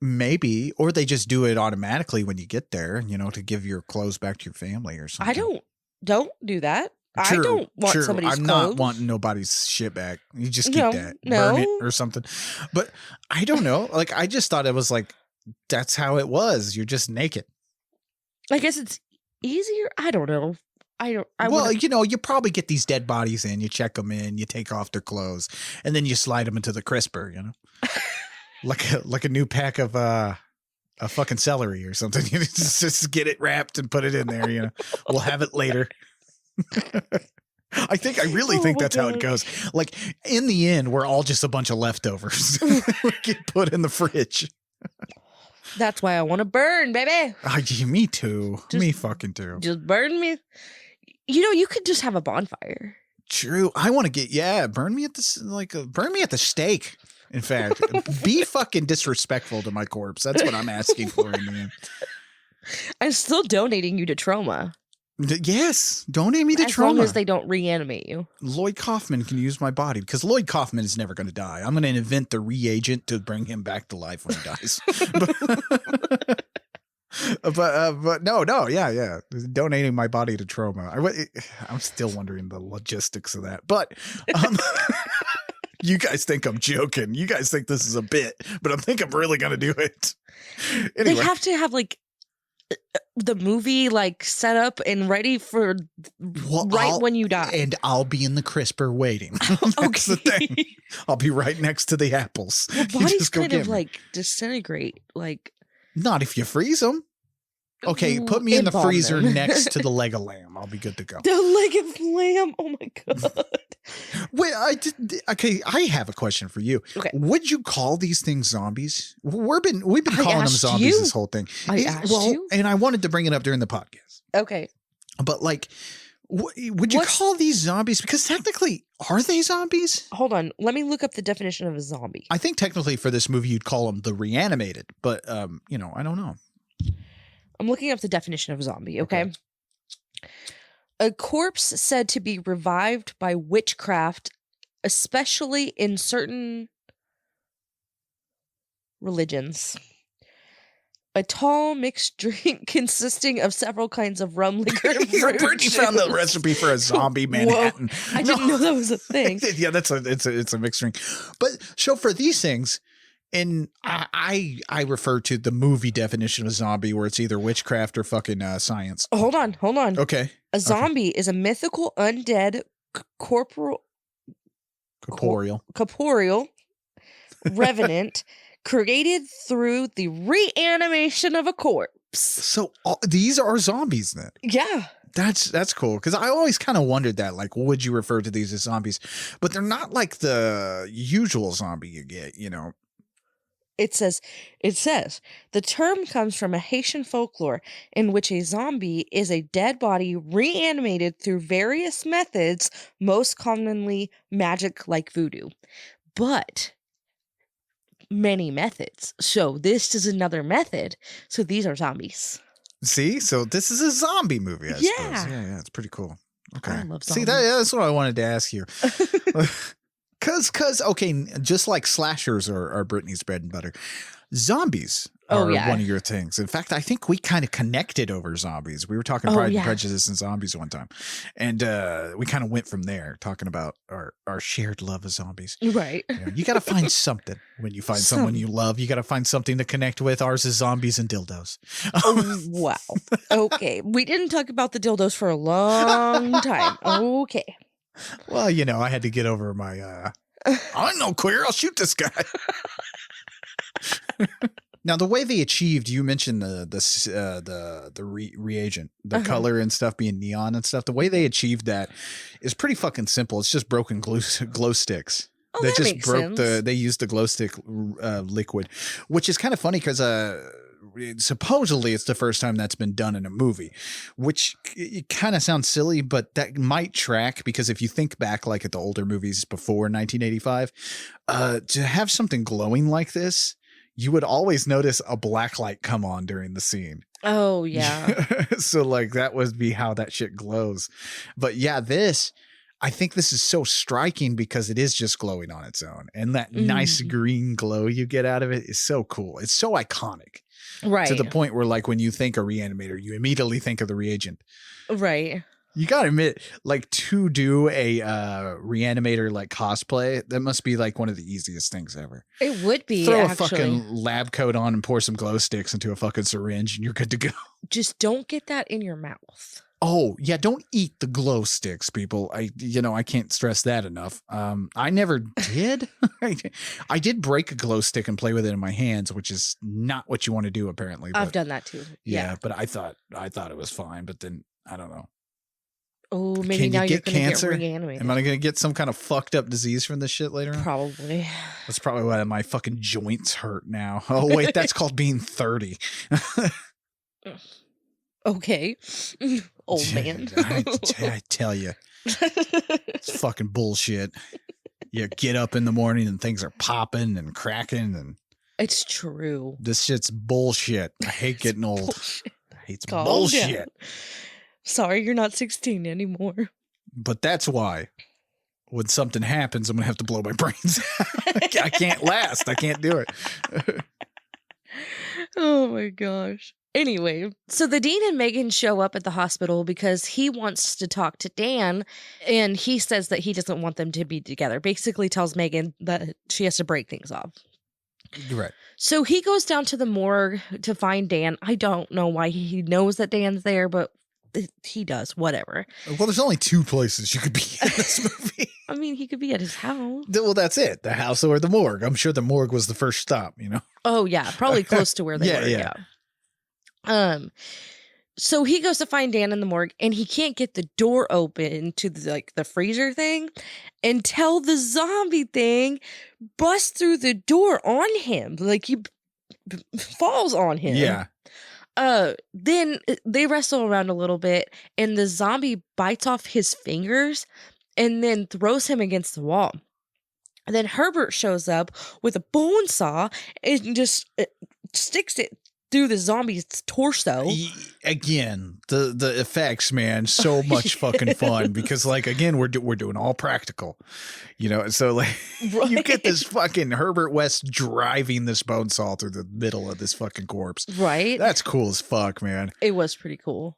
Maybe, or they just do it automatically when you get there, to give your clothes back to your family or something. I don't do that. True, I don't want true. somebody's I'm clothes. not wanting nobody's shit back. You just keep that. No. Burn it or something. But I don't know. Like, I just thought it was like, that's how it was. You're just naked. I guess it's easier. I don't know. Well, you probably get these dead bodies in, you check them in, you take off their clothes, and then you slide them into the crisper, like a new pack of a fucking celery or something. You just get it wrapped and put it in there. We'll have it later. I really think that's how it goes. Like, in the end, we're all just a bunch of leftovers. We get put in the fridge. That's why I want to burn, baby. Me too. Me fucking too. Just burn me. You could just have a bonfire. True. I want to burn me at burn me at the stake. In fact, be fucking disrespectful to my corpse. That's what I'm asking for in the end. I'm still donating you to trauma. Yes, donate me to trauma. As long as they don't reanimate you. Lloyd Kaufman can use my body because Lloyd Kaufman is never going to die. I'm going to invent the reagent to bring him back to life when he dies. But no, yeah. Donating my body to trauma. I'm still wondering the logistics of that. But you guys think I'm joking. You guys think this is a bit, but I think I'm really going to do it. Anyway. They have to have the movie set up and ready for when you die. And I'll be in the crisper waiting. That's the thing. I'll be right next to the apples. Well, bodies kind of disintegrate. Not if you freeze them. Okay, put me in the freezer next to the leg of lamb. I'll be good to go. The leg of lamb? Oh my God. Wait, I have a question for you. Okay. Would you call these things zombies? We've been calling them zombies this whole thing. I asked you. And I wanted to bring it up during the podcast. Okay. But would you call these zombies? Because technically, are they zombies? Hold on. Let me look up the definition of a zombie. I think technically for this movie, you'd call them the Re-Animated. But, I don't know. I'm looking up the definition of a zombie, okay? A corpse said to be revived by witchcraft, especially in certain religions. A tall mixed drink consisting of several kinds of rum, liquor, and fruit. Brittany found the recipe for a zombie Manhattan. Whoa, I didn't know that was a thing. Yeah, it's a mixed drink. But so for these things, and I refer to the movie definition of zombie where it's either witchcraft or fucking science. Hold on. Okay. A zombie is a mythical undead corporeal revenant created through the reanimation of a corpse. So these are zombies then? Yeah. That's cool because I always kind of wondered that, would you refer to these as zombies? But they're not like the usual zombie you get, It says, the term comes from a Haitian folklore in which a zombie is a dead body reanimated through various methods, most commonly magic like voodoo. But many methods. So this is another method. So these are zombies. See? So this is a zombie movie, I suppose. Yeah, it's pretty cool. Okay. I love zombies. See, that's what I wanted to ask you. Cause okay, just like slashers are Brittany's bread and butter, zombies are one of your things. In fact, I think we kind of connected over zombies. We were talking Pride and Prejudice and zombies one time, and we kind of went from there talking about our shared love of zombies. Right. You got to find something when you find someone you love. You got to find something to connect with. Ours is zombies and dildos. Oh, wow. Okay, we didn't talk about the dildos for a long time. Okay. Well, I had to get over my, I'm no queer, I'll shoot this guy. Now, the way they achieved, you mentioned the reagent, the color and stuff being neon and stuff. The way they achieved that is pretty fucking simple. It's just broken glow sticks. Oh, They that just makes broke sense. they used the glow stick liquid, which is kind of funny because supposedly it's the first time that's been done in a movie, which it kind of sounds silly, but that might track because if you think back at the older movies before 1985, to have something glowing like this, you would always notice a black light come on during the scene. Oh, yeah. So like that would be how that shit glows. But yeah, I think this is so striking because it is just glowing on its own. And that nice green glow you get out of it is so cool. It's so iconic. Right. To the point where like when you think of Re-Animator, you immediately think of the reagent. Right. You gotta admit, like to do a Re-Animator like cosplay, that must be like one of the easiest things ever. It would be. Throw actually. a fucking lab coat on and pour some glow sticks into a fucking syringe and you're good to go. Just don't get that in your mouth. Oh yeah, don't eat the glow sticks, people. I can't stress that enough. I never did. I did break a glow stick and play with it in my hands, which is not what you want to do apparently. I've done that too. Yeah, but I thought it was fine, but then I don't know. Oh, maybe now you're going to get reanimated. Am I going to get some kind of fucked up disease from this shit later on? Probably. That's probably why my fucking joints hurt now. Oh, wait, that's called being 30. Okay. Old man. I tell you. It's fucking bullshit. You get up in the morning and things are popping and cracking. And it's true. This shit's bullshit. I hate getting old. Bullshit. I hate bullshit. Down. Sorry, you're not 16 anymore. But that's why when something happens, I'm going to have to blow my brains out. I can't last. I can't do it. Oh my gosh. Anyway, so the dean and Megan show up at the hospital because he wants to talk to Dan, and he says that he doesn't want them to be together. Basically tells Megan that she has to break things off. Right. So he goes down to the morgue to find Dan. I don't know why he knows that Dan's there, but he does, whatever. Well, there's only two places you could be in this movie. I mean, he could be at his house. Well, that's it. The house or the morgue. I'm sure the morgue was the first stop, Oh, yeah. Probably close to where they were. Yeah. So he goes to find Dan in the morgue, and he can't get the door open to the freezer thing until the zombie thing busts through the door on him. Like he falls on him. Yeah. Then they wrestle around a little bit, and the zombie bites off his fingers and then throws him against the wall. And then Herbert shows up with a bone saw and just sticks it through the zombie's torso. Again, the effects, man, so much fucking fun because, like, again, we're doing all practical, So like, right. You get this fucking Herbert West driving this bone saw through the middle of this fucking corpse. Right. That's cool as fuck, man. It was pretty cool.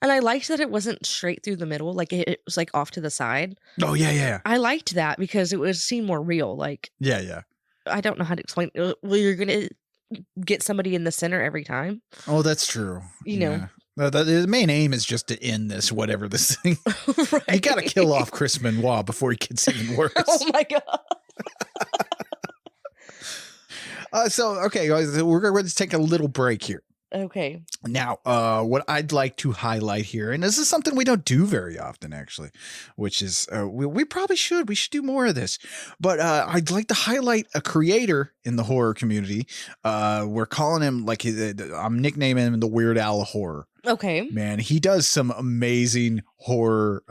And I liked that it wasn't straight through the middle. Like it was like off to the side. Oh yeah. I liked that because it seemed more real. Like, yeah. I don't know how to explain. Well, you're going to get somebody in the center every time. Oh, that's true. You know. The main aim is just to end this, whatever this thing. Right. You got to kill off Chris Benoit before he gets even worse. Oh my God. Okay, guys, we're going to take a little break here. Okay. Now, what I'd like to highlight here, and this is something we don't do very often, actually, which is we probably should. We should do more of this. But I'd like to highlight a creator in the horror community. We're calling him, like, I'm nicknaming him the Weird Al of horror. Okay. Man, he does some amazing horror,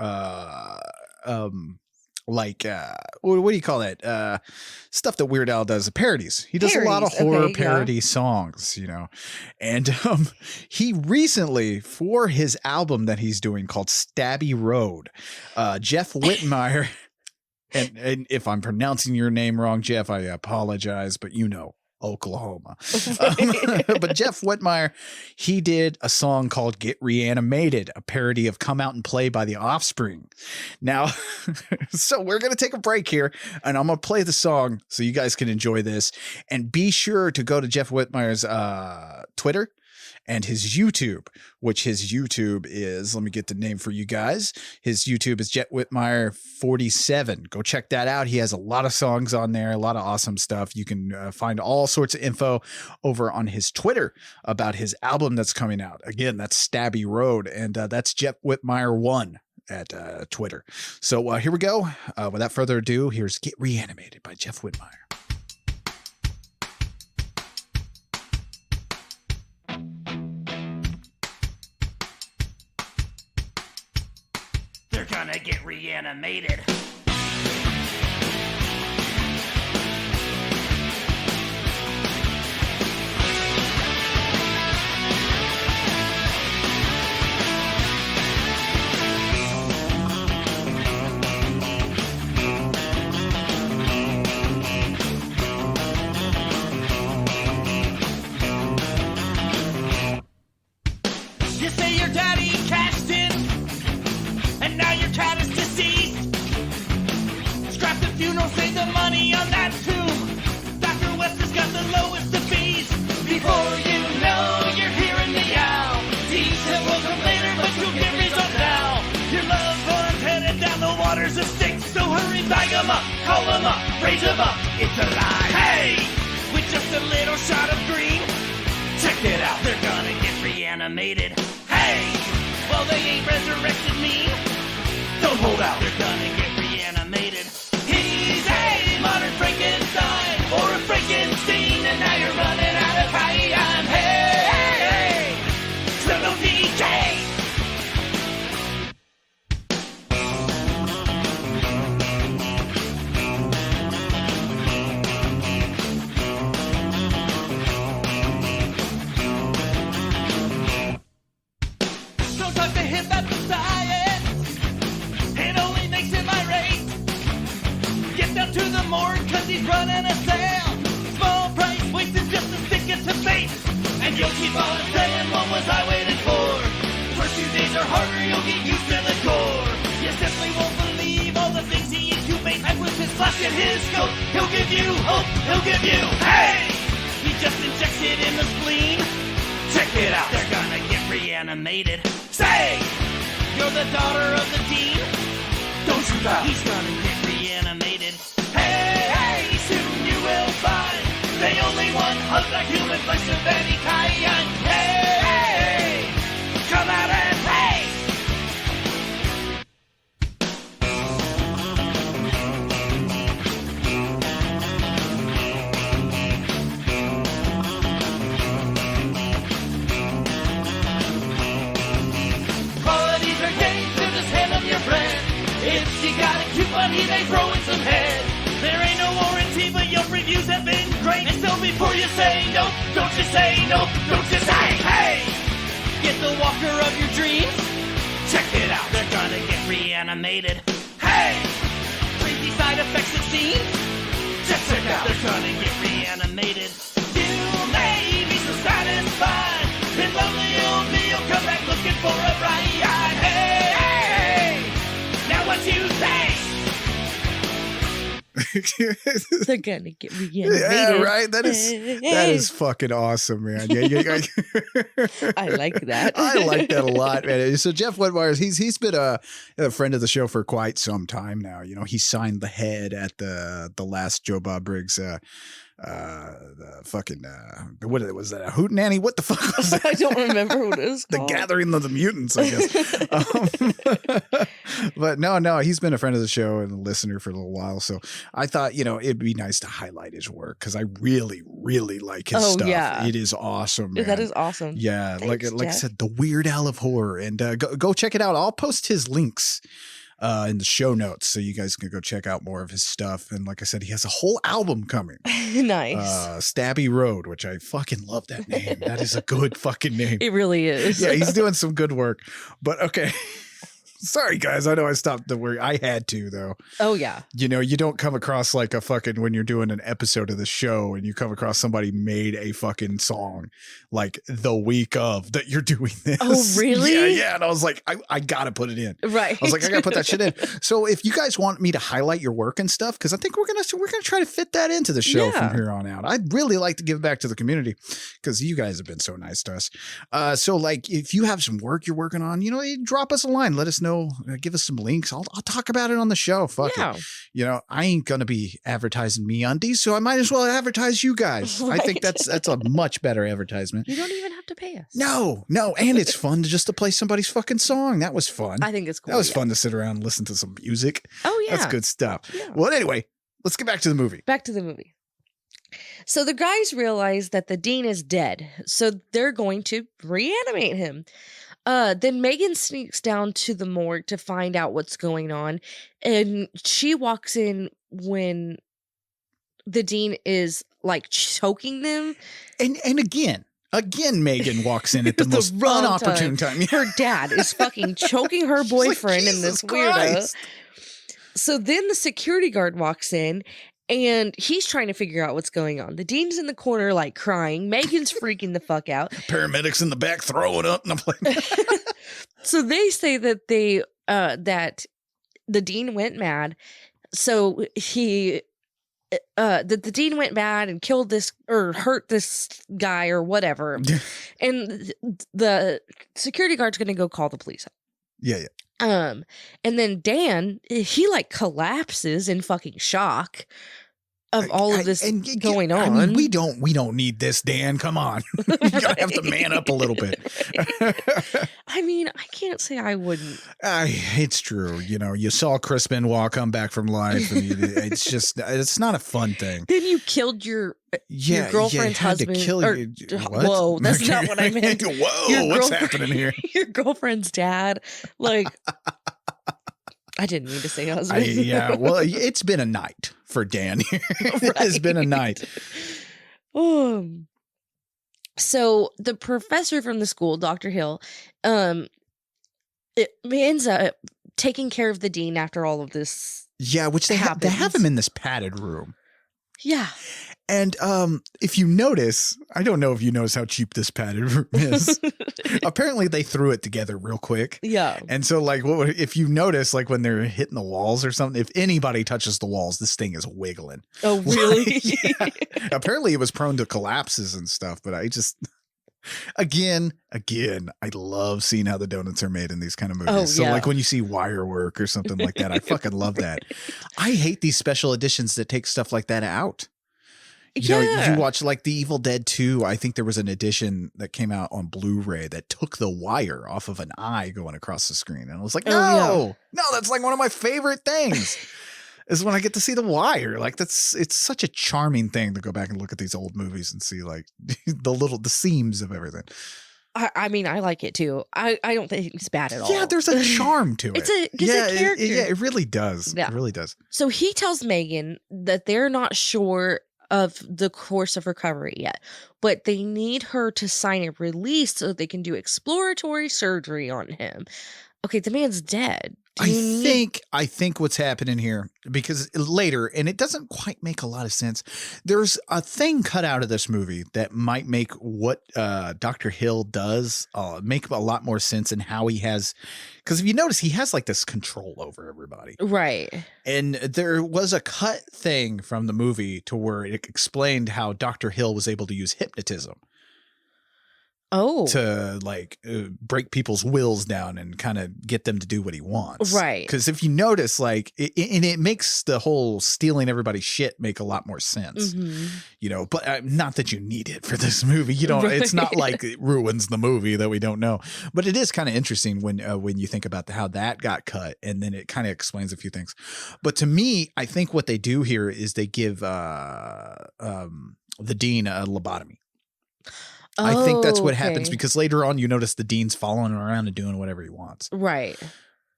what do you call that? Stuff that Weird Al does, parodies. He does a lot of horror parody songs, And he recently, for his album that he's doing called Stabby Road, Jeff Whitmire, and if I'm pronouncing your name wrong, Jeff, I apologize, but Oklahoma. But Jeff Whitmire, he did a song called Get Re-Animated, a parody of Come Out and Play by The Offspring. Now, so we're going to take a break here, and I'm going to play the song so you guys can enjoy this. And be sure to go to Jeff Whitmire's Twitter and his YouTube, which his YouTube is, let me get the name for you guys. His YouTube is Jet Whitmire 47. Go check that out. He has a lot of songs on there, a lot of awesome stuff. You can find all sorts of info over on his Twitter about his album that's coming out. Again, that's Stabby Road, and that's Jet Whitmire 1 at Twitter. So here we go. Without further ado, here's Get Re-Animated by Jeff Whitmire. They're gonna get reanimated. say your daddy cashed in, and now your cat is deceased. Scrap the funeral, save the money on that tomb. Dr. West has got the lowest of fees. Before you know, you're hearing the owl. Details will come later, but you'll get results now. Your loved one's headed down the waters of Styx, so hurry, bag 'em up, call 'em up, raise 'em up. It's alive. Hey, with just a little shot of green. Check it out, they're gonna get reanimated. Hey, well they ain't resurrected me. Don't hold out, they're gonna get reanimated. He's a modern Frankenstein or a Frankenstein, and now you're running out of time. Hey, so no DJ. Don't talk to him about the science. It only makes him irate. Get down to the morgue, cause he's running a sale. Small price wasted just to stick it to bait. And you'll keep on saying, what was I waiting for? First few days are harder, you'll get used to the core. You simply won't believe all the things he incubates. And with his flash and his scope, he'll give you hope, he'll give you, hey! He just injects it in the spleen. Check it out, they're gonna get reanimated. Say, you're the daughter of the dean. Don't you doubt, he's gonna get reanimated. Hey, soon you will find they only want hug like human flesh of any kind. Hey, come out and play. Qualities are gained to just hand them your friend. If you got a cute one, he may throw in some head. There ain't no warranty, but your reviews have been great. And so before you say no, don't you say no, don't you say hey! Get the walker of your dreams. Check it out, they're gonna get reanimated. Hey! Crazy side effects of scenes. Check it out, they're gonna get reanimated. You may be so satisfied. And lonely you'll be, you'll come back looking for a ride. Hey! Now what you say? They're gonna get reanimated. Yeah, right. That is fucking awesome, man. Yeah. I like that. I like that a lot, man. So Jeff Whitmire, he's been a friend of the show for quite some time now. You know, he signed the head at the last Joe Bob Briggs the fucking what was that, a hootenanny? What the fuck was that? I don't remember what it was The called. Gathering of the Mutants, I guess. But no, he's been a friend of the show and a listener for a little while. So I thought, you know, it'd be nice to highlight his work because I really, really like his stuff. Yeah. It is awesome, man. That is awesome. Yeah, Thanks, like I Jeff. said, the Weird Al of horror, and go check it out. I'll post his links in the show notes so you guys can go check out more of his stuff. And like I said, he has a whole album coming. Nice. Stabby Road, which I fucking love that name. That is a good fucking name. It really is. Yeah, he's doing some good work. But okay. Sorry, guys. I know I stopped the word. I had to, though. Oh, yeah. You know, you don't come across like a fucking, when you're doing an episode of the show and you come across somebody made a fucking song like the week of that you're doing this. Oh, really? Yeah. And I was like, I got to put it in. Right. I was like, I got to put that shit in. So if you guys want me to highlight your work and stuff, because I think we're going to try to fit that into the show from here on out. I'd really like to give back to the community because you guys have been so nice to us. So like if you have some work you're working on, you know, drop us a line. Let us know. Give us some links. I'll talk about it on the show. Fuck it. You know, I ain't gonna be advertising MeUndies, so I might as well advertise you guys. Right. I think that's a much better advertisement. You don't even have to pay us. No, and it's fun to play somebody's fucking song. That was fun. I think it's cool. That was fun to sit around and listen to some music. Oh yeah, that's good stuff. Yeah. Well, anyway, let's get back to the movie. Back to the movie. So the guys realize that the dean is dead, so they're going to reanimate him. Then Megan sneaks down to the morgue to find out what's going on, and she walks in when the dean is like choking them. And again, Megan walks in at the most wrong inopportune time. Her dad is fucking choking her boyfriend like, in this Jesus weirdo. Christ. So then the security guard walks in And he's trying to figure out what's going on. The dean's in the corner, like crying. Megan's freaking the fuck out. Paramedics in the back throwing up. And I'm like, so they say that that the dean went mad. So the dean went bad and killed this or hurt this guy or whatever. And the security guard's going to go call the police. Yeah. And then Dan, he like collapses in fucking shock of all of this going on. I mean, we don't need this, Dan. Come on. You gotta have to man up a little bit. I mean, I can't say I wouldn't. It's true. You know, you saw Chris Benoit come back from life, and it's not a fun thing. Then you killed your girlfriend's husband. What? Whoa, that's not what I meant. Whoa, what's happening here? Your girlfriend's dad. Like, I didn't mean to say husband. Well, it's been a night for Dan here. It has been a night. So the professor from the school, Dr. Hill, it ends up taking care of the dean after all of this. Yeah, which they have him in this padded room. Yeah. And if you notice, I don't know if you notice how cheap this padded room is. Apparently they threw it together real quick. Yeah. And so like if you notice, like when they're hitting the walls or something, if anybody touches the walls, this thing is wiggling. Oh, really? Apparently it was prone to collapses and stuff, but I just again, I love seeing how the donuts are made in these kind of movies. Oh, so yeah. like when you see wire work or something like that, I fucking love that. I hate these special editions that take stuff like that out. You know, you watch like The Evil Dead 2. I think there was an edition that came out on Blu-ray that took the wire off of an eye going across the screen. And I was like, no, that's like one of my favorite things is when I get to see the wire. Like it's such a charming thing to go back and look at these old movies and see like the seams of everything. I mean, I like it too. I don't think it's bad at all. Yeah, there's a charm to it. It's a character. It really does. Yeah. It really does. So he tells Megan that they're not sure of the course of recovery yet, but they need her to sign a release so they can do exploratory surgery on him. Okay, the man's dead. I think what's happening here, because later, and it doesn't quite make a lot of sense, there's a thing cut out of this movie that might make what Dr. Hill does make a lot more sense in how he has, because if you notice, he has like this control over everybody. Right. And there was a cut thing from the movie to where it explained how Dr. Hill was able to use hypnotism. To like break people's wills down and kind of get them to do what he wants. Right. Because if you notice, like, it makes the whole stealing everybody's shit make a lot more sense, you know, but not that you need it for this movie. You don't, it's not like it ruins the movie that we don't know, but it is kind of interesting when you think about how that got cut and then it kind of explains a few things. But to me, I think what they do here is they give the dean a lobotomy. I think that's what happens because later on you notice the dean's following around and doing whatever he wants. Right.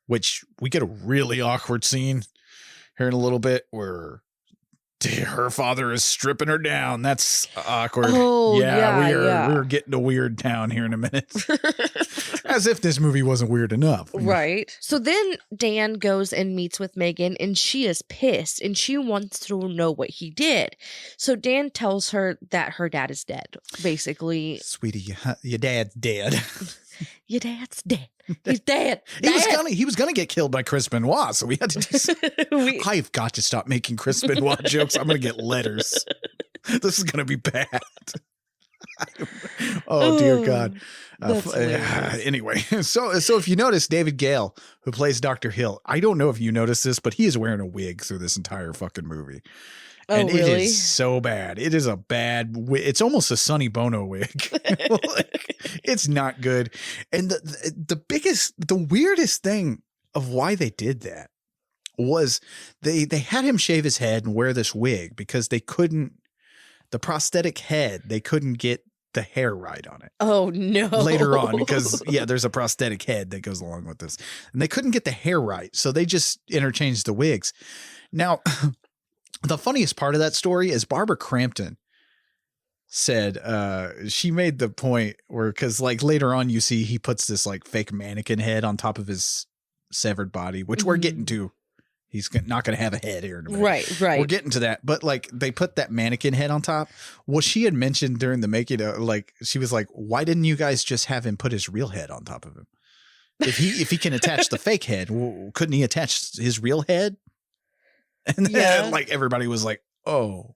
Which we get a really awkward scene here in a little bit where her father is stripping her down. That's awkward. Oh, we're getting to weird town here in a minute. As if this movie wasn't weird enough. Right. So then Dan goes and meets with Megan and she is pissed and she wants to know what he did. So Dan tells her that her dad is dead, basically. Sweetie, your dad's dead. Your dad's dead. He's dead. He was gonna get killed by Chris Benoit, so we had to I've got to stop making Chris Benoit jokes. I'm gonna get letters. This is gonna be bad. Oh dear God. Anyway, so if you notice, David Gale, who plays Dr. Hill, I don't know if you noticed this, but he is wearing a wig through this entire fucking movie. And really? It is so bad. It is a bad wig. It's almost a Sonny Bono wig. It's not good. And the weirdest thing of why they did that was they had him shave his head and wear this wig because the prosthetic head, they couldn't get the hair right on it. Oh no. Later on, because there's a prosthetic head that goes along with this. And they couldn't get the hair right. So they just interchanged the wigs. Now, the funniest part of that story is Barbara Crampton said she made the point where, because like later on you see he puts this like fake mannequin head on top of his severed body, which we're getting to He's not going to have a head here in a minute. Right. We're getting to that. But like they put that mannequin head on top. Well, she had mentioned during the making, like she was like, why didn't you guys just have him put his real head on top of him? If he can attach the fake head, couldn't he attach his real head? And then like everybody was like, oh.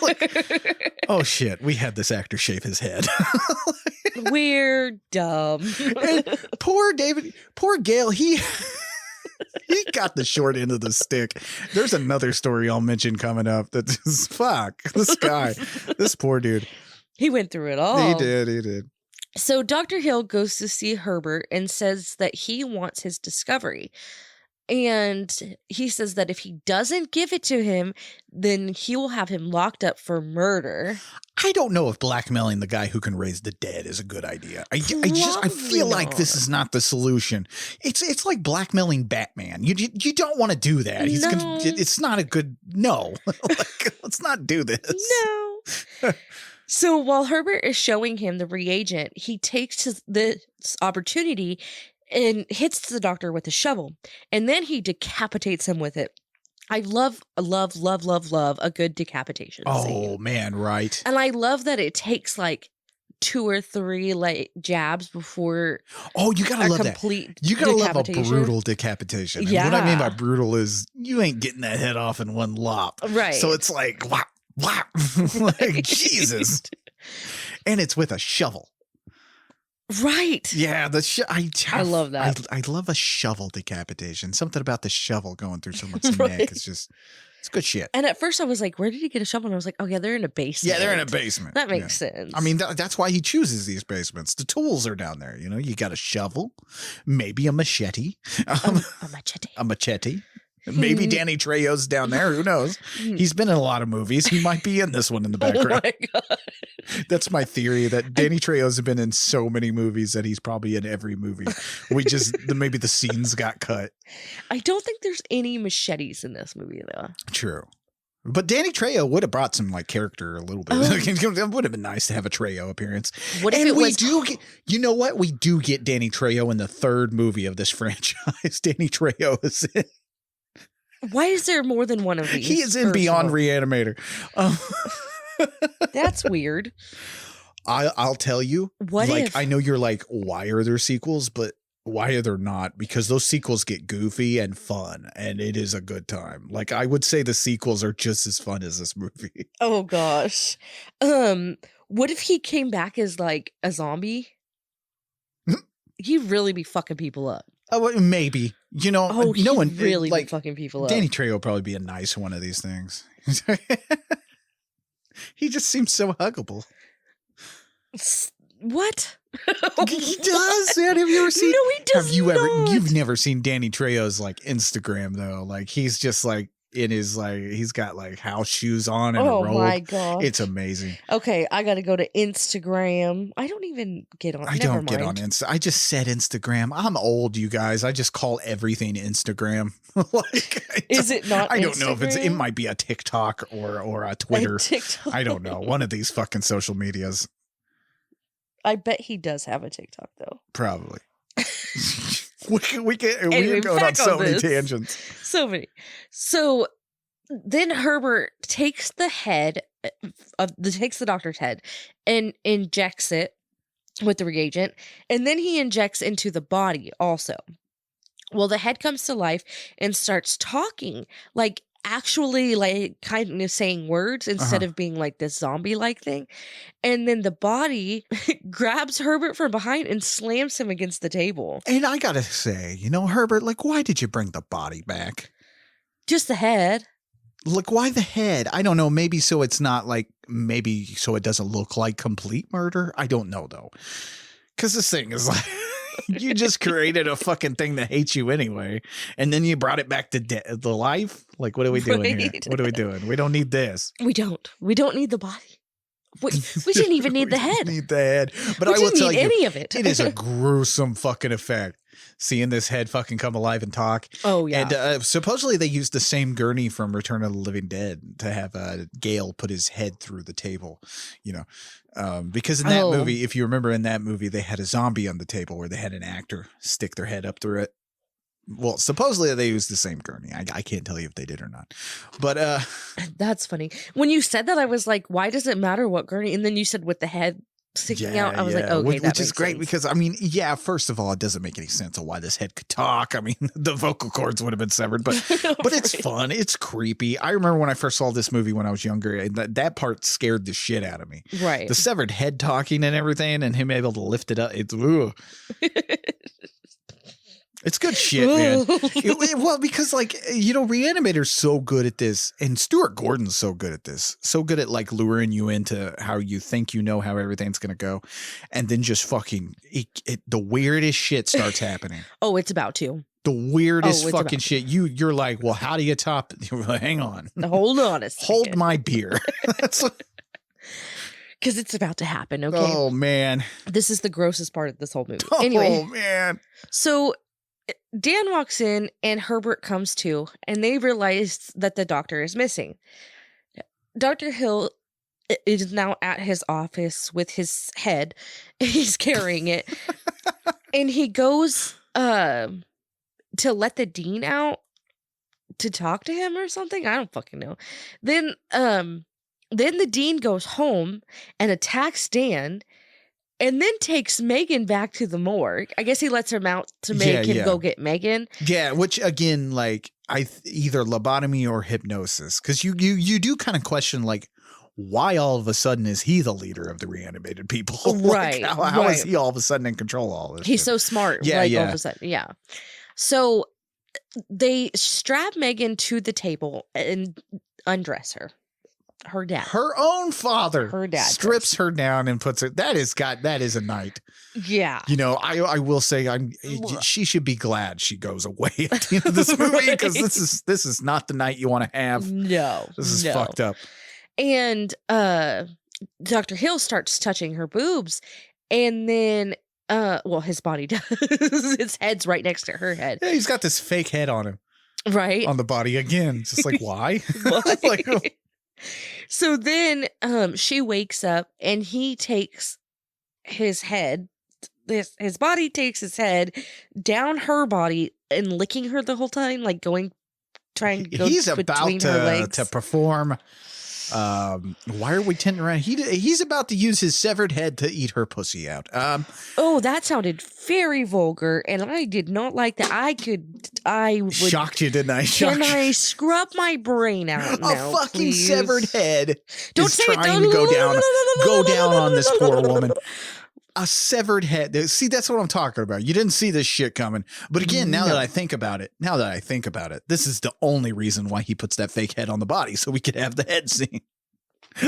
Like, oh shit, we had this actor shave his head. We're dumb. Poor Gale, he got the short end of the stick. There's another story I'll mention coming up that's just, fuck, this guy, this poor dude. He went through it all. He did. So Dr. Hill goes to see Herbert and says that he wants his discovery. And he says that if he doesn't give it to him, then he will have him locked up for murder. I don't know if blackmailing the guy who can raise the dead is a good idea. I feel like this is not the solution. It's like blackmailing Batman. You don't want to do that. It's not a good like, let's not do this. No. So while Herbert is showing him the reagent, he takes this opportunity and hits the doctor with a shovel, and then he decapitates him with it. I love a good decapitation scene. Oh man, right. And I love that it takes like 2 or 3 like jabs before. Oh, you gotta love that. You gotta love a brutal decapitation. And what I mean by brutal is you ain't getting that head off in one lop. Right. So it's like wow, like Jesus, and it's with a shovel. Right. Yeah, I love that. I love a shovel decapitation. Something about the shovel going through someone's neck. It's good shit. And at first I was like, where did he get a shovel? And I was like, oh yeah, they're in a basement. Yeah, they're in a basement. That makes sense. I mean, that's why he chooses these basements. The tools are down there. You know, you got a shovel, maybe a machete. A machete. A machete. Maybe Danny Trejo's down there. Who knows? He's been in a lot of movies. He might be in this one in the background. Oh my God. That's my theory, that Danny Trejo's been in so many movies that he's probably in every movie. Maybe the scenes got cut. I don't think there's any machetes in this movie though. True. But Danny Trejo would have brought some like character a little bit. It would have been nice to have a Trejo appearance. What if you know what? We do get Danny Trejo in the 3rd movie of this franchise. Danny Trejo is in. Why is there more than one of these? He is in Beyond Re-Animator. That's weird. I'll tell you. I know you're like, why are there sequels? But why are there not? Because those sequels get goofy and fun, and it is a good time. Like, I would say the sequels are just as fun as this movie. Oh gosh. What if he came back as like a zombie? He'd really be fucking people up. Oh, maybe. You know, no one really like fucking people up. Danny Trejo will probably be a nice one of these things. He just seems so huggable. What? He does. Man, have you ever seen? No, he does. You've never seen Danny Trejo's like Instagram though. Like he's just like in his like he's got like house shoes on and a robe. Oh my god, it's amazing. Okay, I got to go to Instagram. I don't even get on. I don't get on Insta. I just said Instagram. I'm old, you guys. I just call everything Instagram. Is it not? I don't know if it might be a TikTok or a Twitter. TikTok. I don't know. One of these fucking social medias. I bet he does have a TikTok though. Probably. we can go on so many tangents. So many. So then Herbert takes the doctor's head and injects it with the reagent, and then he injects into the body also. Well, the head comes to life and starts talking, like actually like kind of saying words instead of being like this zombie-like thing. And then the body grabs Herbert from behind and slams him against the table. And I gotta say, you know, Herbert, like, why did you bring the body back? Just the head. Look, why the head? I don't know. Maybe so it's not like, maybe so it doesn't look like complete murder. I don't know though. Because this thing is like, you just created a fucking thing that hates you anyway. And then you brought it back to the life. Like, what are we doing here? What are we doing? We don't need this. We don't need the body. We didn't even need the head. Need the head. But I will tell you, any of it. It is a gruesome fucking effect. Seeing this head fucking come alive and talk. Oh, yeah. And supposedly they used the same gurney from Return of the Living Dead to have Gale put his head through the table, you know. Because in that movie, if you remember in that movie, they had a zombie on the table where they had an actor stick their head up through it. well, supposedly they used the same gurney. I can't tell you if they did or not. But that's funny. When you said that, I was like, why does it matter what gurney? And then you said with the head sticking out. I was like, okay, which is great sense. because I mean, yeah, first of all, it doesn't make any sense of why this head could talk. I mean, the vocal cords would have been severed, but it's fun. It's creepy. I remember when I first saw this movie when I was younger, that part scared the shit out of me. Right. The severed head talking and everything and him able to lift it up. It's It's good shit, man. Well, because like, you know, Re-Animator's so good at this and Stuart Gordon's so good at this. So good at like luring you into how you think you know how everything's going to go. And then just fucking the weirdest shit starts happening. Oh, it's about to. The weirdest fucking shit. You're like, well, how do you top? Hang on. Hold on a second. Hold my beer. Because it's about to happen, okay? Oh, man. This is the grossest part of this whole movie. Anyway. Oh, man. So Dan walks in and Herbert comes too, and they realize that the doctor is missing. Dr. Hill is now at his office with his head. He's carrying it. And he goes to let the dean out to talk to him or something. I don't fucking know. Then the dean goes home and attacks Dan. And then takes Megan back to the morgue. I guess he lets him out to make him go get Megan. Yeah, which again, like either lobotomy or hypnosis, because you do kind of question like why all of a sudden is he the leader of the reanimated people? Right? Like, how is he all of a sudden in control of all this? He's shit? So smart. Yeah, like, all of a sudden, yeah. So they strap Megan to the table and undress her. Her dad, her own father, her dad strips her down and puts her. That is a night. Yeah, you know, I will say she should be glad she goes away at the end of this movie because this is not the night you want to have. No, this is fucked up. And Dr. Hill starts touching her boobs, and then well, his body does. His head's right next to her head. Yeah, he's got this fake head on him, right on the body again. It's just like why? Like, so then she wakes up and he takes his head, his body takes his head down her body and licking her the whole time, like trying to go He's between about her legs. to perform. Why are we tinting around? He's about to use his severed head to eat her pussy out. Oh, that sounded very vulgar, and I did not like that. I would shocked you, didn't I? Can I scrub my brain out now, a fucking please? Severed head Don't is say trying to go down on this poor woman. A severed head. See, that's what I'm talking about. You didn't see this shit coming. But again, now that I think about it, this is the only reason why he puts that fake head on the body, so we could have the head scene.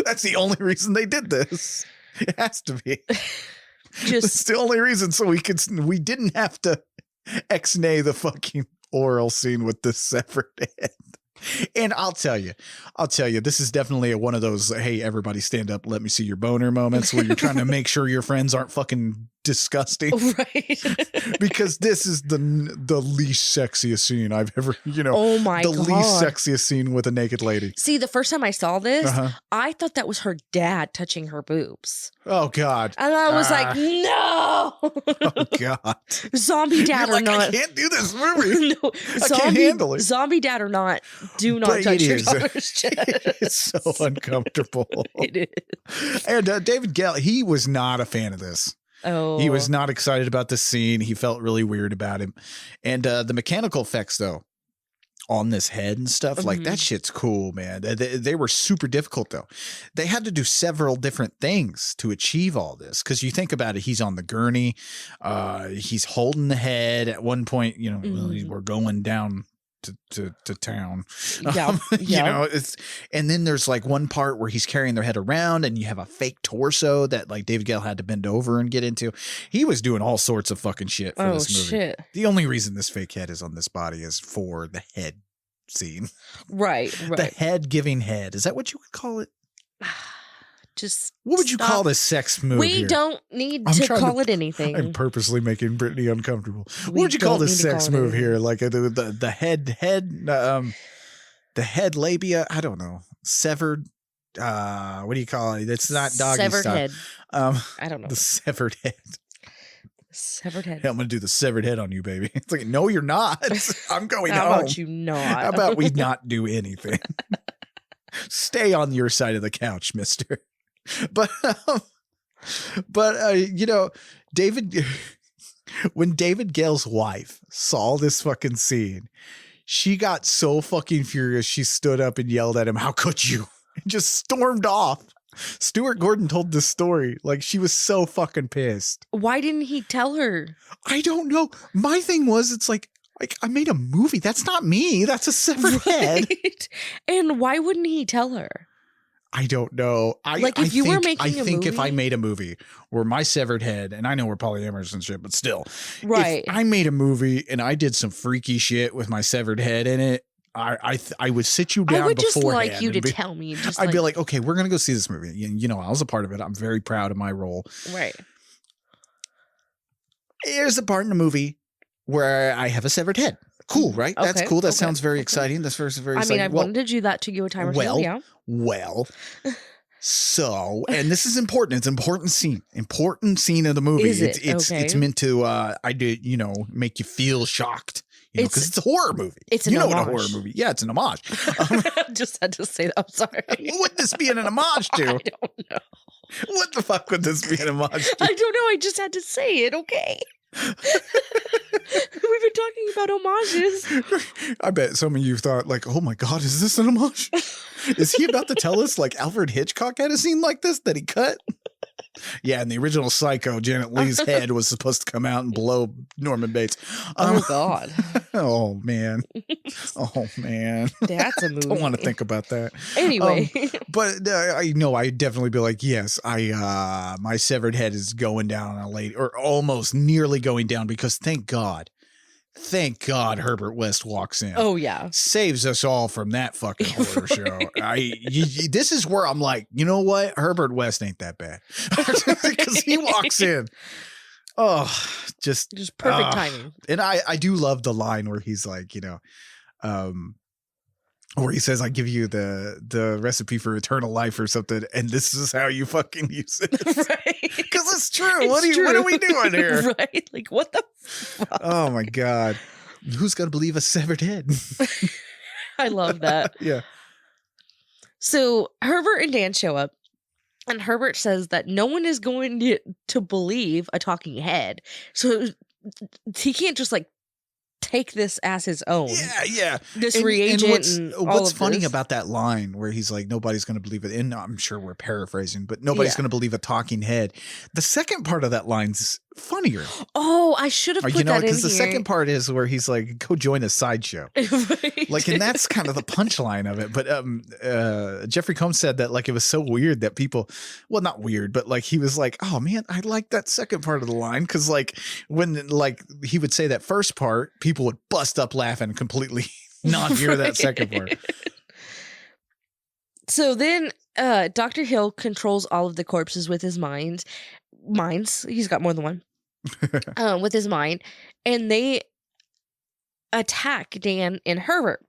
That's the only reason they did this. It has to be. It's the only reason, so we didn't have to ex-nay the fucking oral scene with the severed head. And I'll tell you, this is definitely one of those, hey, everybody stand up, let me see your boner moments where you're trying to make sure your friends aren't fucking disgusting. Right. Because this is the least sexiest scene I've ever, oh my God. Least sexiest scene with a naked lady. See, the first time I saw this, I thought that was her dad touching her boobs. Oh God. And I was like, no. Oh God. Zombie dad or not. I can't do this movie. No, I can't handle it. Zombie dad or not, do not touch your daughter's chest. It's so uncomfortable. It is. And David Gale, he was not a fan of this. Oh, he was not excited about the scene. He felt really weird about him. And the mechanical effects, though, on this head and stuff, like that shit's cool, man. They were super difficult, though. They had to do several different things to achieve all this. Because you think about it, he's on the gurney. He's holding the head. At one point, we're going down to town. Yeah. And then there's like one part where he's carrying their head around and you have a fake torso that like David Gale had to bend over and get into. He was doing all sorts of fucking shit for this movie. Shit. The only reason this fake head is on this body is for the head scene. Right. The head giving head. Is that what you would call it? Just what would you call this sex move? We don't need to call it anything. I'm purposely making Brittany uncomfortable. What would you call this sex move here? Like the head labia? I don't know. Severed. What do you call it? It's not doggy severed style. head. I don't know. The severed head. Severed head. Hey, I'm going to do the severed head on you, baby. It's like, no, you're not. I'm going How home. about you not? How about we not do anything? Stay on your side of the couch, mister. But you know, when David Gale's wife saw this fucking scene, she got so fucking furious. She stood up and yelled at him, "How could you?" And just stormed off. Stuart Gordon told this story. Like, she was so fucking pissed. Why didn't he tell her? I don't know. My thing was, it's like I made a movie. That's not me. That's a severed head. And why wouldn't he tell her? I don't know. I think if I made a movie where my severed head, and I know we're polyamorous and shit, but still, right? If I made a movie and I did some freaky shit with my severed head in it, I would sit you down. I would just beforehand like you to tell me. I'd be like, okay, we're gonna go see this movie. You know, I was a part of it. I'm very proud of my role. Right. Here's the part in the movie where I have a severed head. Cool, right? Okay, That's cool. That sounds very exciting. That's very exciting. I mean, I wanted to do that to you a time or two. Yeah. Well. So, and this is important. It's an important scene of the movie. Is it? It's meant to, make you feel shocked. You know, because it's a horror movie. It's an homage. What a horror movie. Yeah, it's an homage. Just had to say that. I'm sorry. What would this be an homage to? I don't know. What the fuck would this be an homage to? I don't know. I just had to say it. Okay. We've been talking about homages. I bet some of you thought, like, oh my God, is this an homage? Is he about to tell us, like, Alfred Hitchcock had a scene like this that he cut? Yeah, in the original Psycho, Janet Leigh's head was supposed to come out and blow Norman Bates. Oh, God. Oh, man. Oh, man. That's a movie. Don't want to think about that. Anyway. But I know I'd definitely be like, yes, my severed head is going down on a lady, or almost nearly going down, because thank God Herbert West walks in. Oh, yeah. Saves us all from that fucking horror show. This is where I'm like, you know what? Herbert West ain't that bad. Because he walks in. Oh, just perfect timing. And I do love the line where he's like, where he says, I give you the recipe for eternal life or something, and this is how you fucking use it. Right. Because it's true. What are we doing here? Right? Like, what the fuck? Oh, my God. Who's going to believe a severed head? I love that. Yeah. So Herbert and Dan show up, and Herbert says that no one is going to believe a talking head. So he can't just, like, take this as his own. Yeah. This reagent. What's funny about that line where he's like, nobody's going to believe it. And I'm sure we're paraphrasing, but nobody's going to believe a talking head. The second part of that line's funnier. Oh, I should have put that in here. Because the second part is where he's like, go join a sideshow. Right. Like, and that's kind of the punchline of it. But Jeffrey Combs said that, like, it was so weird that people, well, not weird, but like he was like, oh man, I like that second part of the line. Cause like when like he would say that first part, people would bust up laughing and completely not hear that second part. So then Dr. Hill controls all of the corpses with his minds. He's got more than one. With his mind. And they attack Dan and Herbert.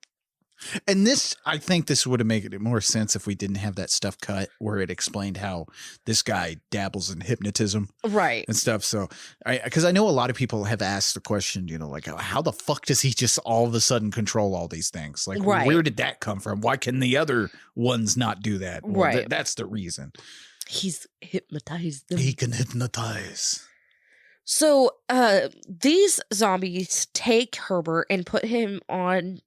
And this, I think this would have made it more sense if we didn't have that stuff cut where it explained how this guy dabbles in hypnotism. Right. And stuff. So, because I know a lot of people have asked the question, like, how the fuck does he just all of a sudden control all these things? Like, where did that come from? Why can the other ones not do that? Well, right. That's the reason. He's hypnotized them. He can hypnotize. So these zombies take Herbert and put him on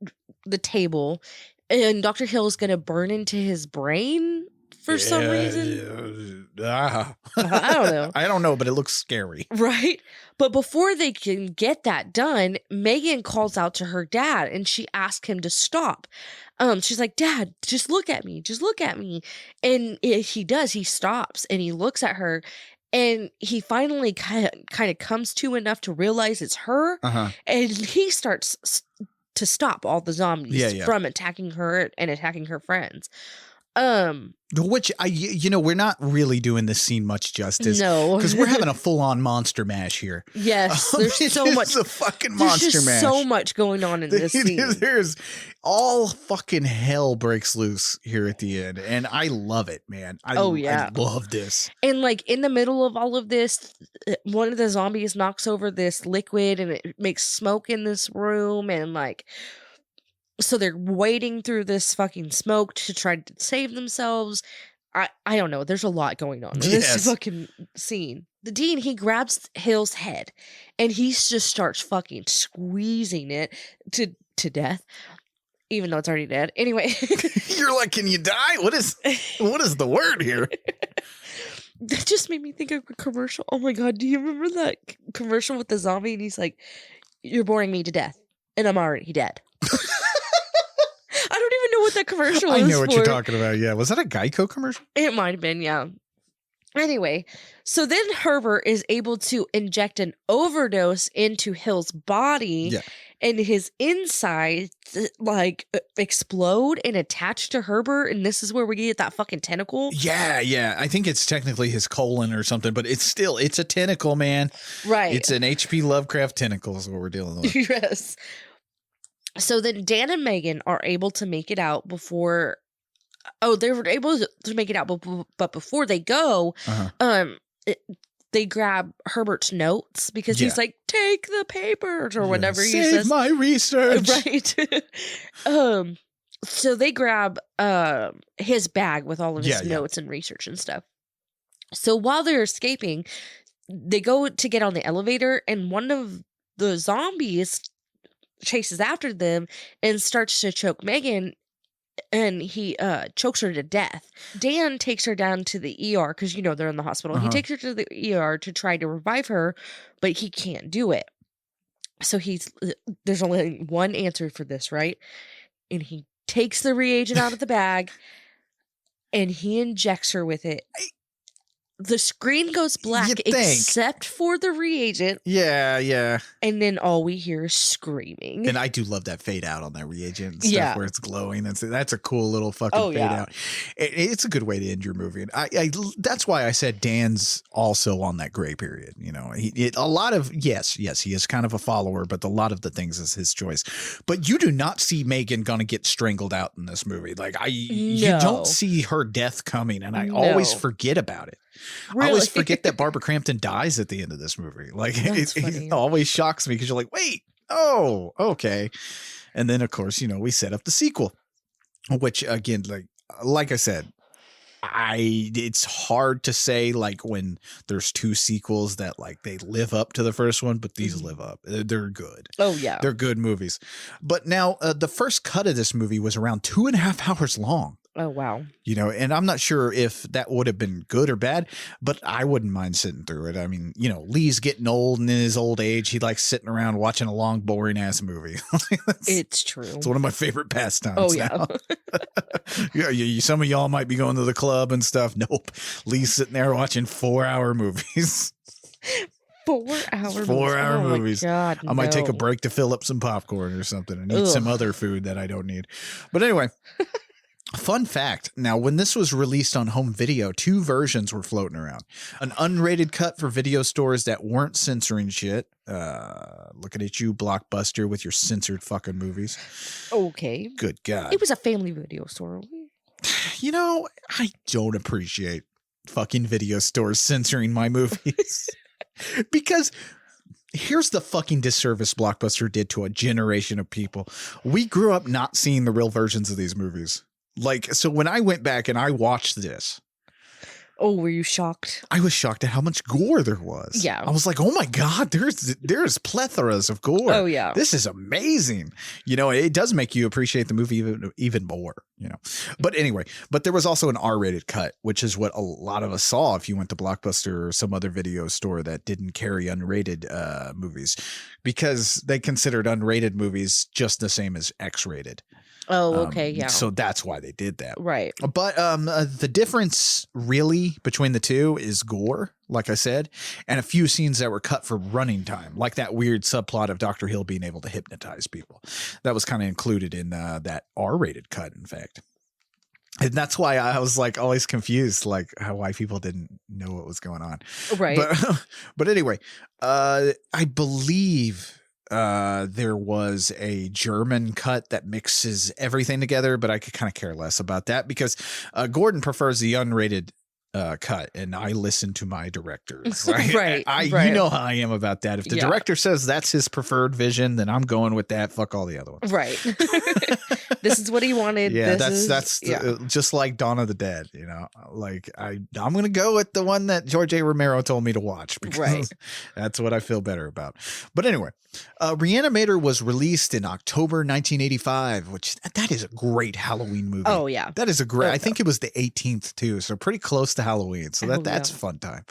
the table, and Dr. Hill is going to burn into his brain for some reason. I don't know. I don't know, but it looks scary. Right? But before they can get that done, Megan calls out to her dad, and she asks him to stop. She's like, Dad, just look at me. Just look at me. And he does. He stops, and he looks at her. And he finally kind of comes to enough to realize it's her. Uh-huh. And he starts to stop all the zombies from attacking her and attacking her friends. Which we're not really doing this scene much justice. No, because we're having a full-on monster mash here. Yes, there's so much. A fucking monster mash. So much going on in this scene. There's all fucking hell breaks loose here at the end, and I love it, man. I love this. And like in the middle of all of this, one of the zombies knocks over this liquid, and it makes smoke in this room, and like. So they're wading through this fucking smoke to try to save themselves. I don't know. There's a lot going on in this fucking scene. The Dean, he grabs Hill's head and he just starts fucking squeezing it to death, even though it's already dead. Anyway. You're like, can you die? What is the word here? That just made me think of a commercial. Oh my God. Do you remember that commercial with the zombie? And he's like, you're boring me to death and I'm already dead. I don't even know what that commercial is. I know what you're talking about. Yeah. Was that a Geico commercial? It might have been, yeah. Anyway, so then Herbert is able to inject an overdose into Hill's body, and his insides like explode and attach to Herbert, and this is where we get that fucking tentacle. Yeah. I think it's technically his colon or something, but it's a tentacle, man. Right. It's an H.P. Lovecraft tentacle is what we're dealing with. Yes. So then Dan and Megan are able to make it out before. Oh, they were able to make it out, but before they go, they grab Herbert's notes because he's like, "Take the papers" or whatever he says. Save my research, right? So they grab his bag with all of his notes and research and stuff. So while they're escaping, they go to get on the elevator, and one of the zombies chases after them and starts to choke Megan, and he chokes her to death. Dan takes her down to the ER because they're in the hospital. He takes her to the ER to try to revive her, but he can't do it. So there's only one answer for this, right? And he takes the reagent out of the bag and he injects her with it. The screen goes black except for the reagent. Yeah. And then all we hear is screaming. And I do love that fade out on that reagent and stuff where it's glowing. That's a cool little fucking fade out. It's a good way to end your movie. And I that's why I said Dan's also on that gray period. A lot of yes, he is kind of a follower, but a lot of the things is his choice. But you do not see Megan gonna get strangled out in this movie. Like you don't see her death coming, and I always forget about it. Really? I always forget that Barbara Crampton dies at the end of this movie. Like it always shocks me because you're like, wait, oh, okay. And then of course, we set up the sequel, which again, like I said, it's hard to say like when there's two sequels that like they live up to the first one, but these live up. They're good. Oh yeah. They're good movies. But now the first cut of this movie was around 2.5 hours long. Oh, wow. And I'm not sure if that would have been good or bad, but I wouldn't mind sitting through it. I mean, Lee's getting old, and in his old age, he likes sitting around watching a long, boring ass movie. It's true. It's one of my favorite pastimes. Oh, yeah. Some of y'all might be going to the club and stuff. Nope. Lee's sitting there watching 4-hour movies. 4 hours. 4-hour movies. God, I might take a break to fill up some popcorn or something and eat some other food that I don't need. But anyway. Fun fact. Now, when this was released on home video, 2 versions were floating around. An unrated cut for video stores that weren't censoring shit. Looking at you, Blockbuster, with your censored fucking movies. Okay. Good God. It was a family video store. I don't appreciate fucking video stores censoring my movies. Because here's the fucking disservice Blockbuster did to a generation of people. We grew up not seeing the real versions of these movies. So when I went back and I watched this. Oh, were you shocked? I was shocked at how much gore there was. Yeah. I was like, oh my God, there's plethoras of gore. Oh, yeah. This is amazing. It does make you appreciate the movie even more, But anyway, there was also an R-rated cut, which is what a lot of us saw if you went to Blockbuster or some other video store that didn't carry unrated movies, because they considered unrated movies just the same as X-rated. Oh, okay, yeah. So that's why they did that. Right. But the difference really between the two is gore, like I said, and a few scenes that were cut for running time, like that weird subplot of Dr. Hill being able to hypnotize people. That was kind of included in that R-rated cut, in fact. And that's why I was like always confused, like why people didn't know what was going on. Right. But anyway, I believe there was a German cut that mixes everything together, but I could kind of care less about that because Gordon prefers the unrated cut, and I listen to my directors. Right. You know how I am about that. If the director says that's his preferred vision, then I'm going with that. Fuck all the other ones. Right. This is what he wanted. Yeah, that's just like Dawn of the Dead. You know, like I'm gonna go with the one that George A. Romero told me to watch because that's what I feel better about. But anyway, Re-Animator was released in October 1985, which that is a great Halloween movie. Oh yeah, that is a great. I think it was the 18th too, so pretty close to Halloween. So that's a fun time.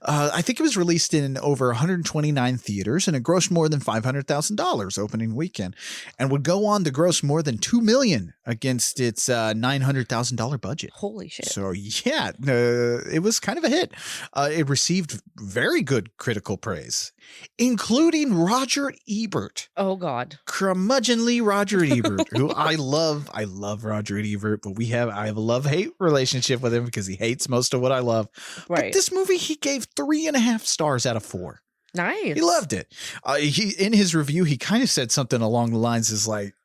I think it was released in over 129 theaters, and it grossed more than $500,000 opening weekend, and would go on to gross more than $2 million against its $900,000 budget. Holy shit! So yeah, it was kind of a hit. It received very good critical praise, including Roger Ebert. Oh God, curmudgeonly Roger Ebert, who I love. I love Roger Ebert, but I have a love-hate relationship with him because he hates most of what I love. Right. But this movie, he gave 3.5 stars out of 4. Nice. He loved it. He in his review, he kind of said something along the lines is like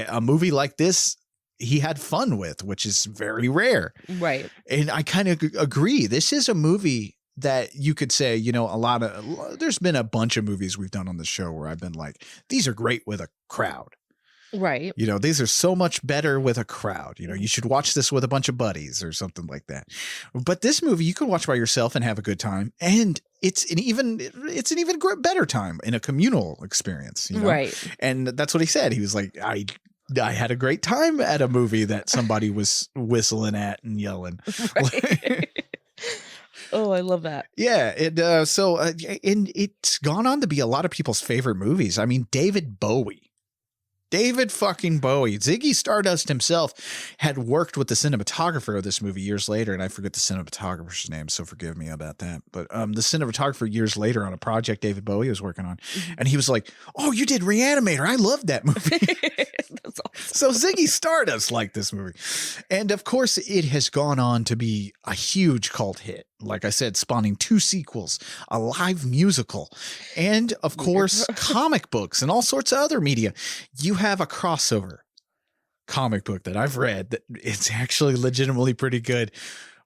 a movie like this he had fun with, which is very rare. Right. And I kind of agree. This is a movie that you could say, you know, there's been a bunch of movies we've done on the show where I've been like, these are great with a crowd. Right. You know, these are so much better with a crowd. You know, you should watch this with a bunch of buddies or something like that. But this movie you could watch by yourself and have a good time. And it's an even better time in a communal experience. You know? Right. And that's what he said. He was like, I had a great time at a movie that somebody was whistling at and yelling. Right. Oh, I love that. Yeah. And it's gone on to be a lot of people's favorite movies. I mean, David fucking Bowie. Ziggy Stardust himself had worked with the cinematographer of this movie years later, and I forget the cinematographer's name, so forgive me about that. But the cinematographer years later on a project David Bowie was working on, and he was like, "Oh, you did Re-Animator. I loved that movie." That's awesome. So Ziggy Stardust liked this movie. And of course, it has gone on to be a huge cult hit. Like I said, spawning 2 sequels, a live musical, and of course, comic books and all sorts of other media. You have a crossover comic book that I've read that it's actually legitimately pretty good,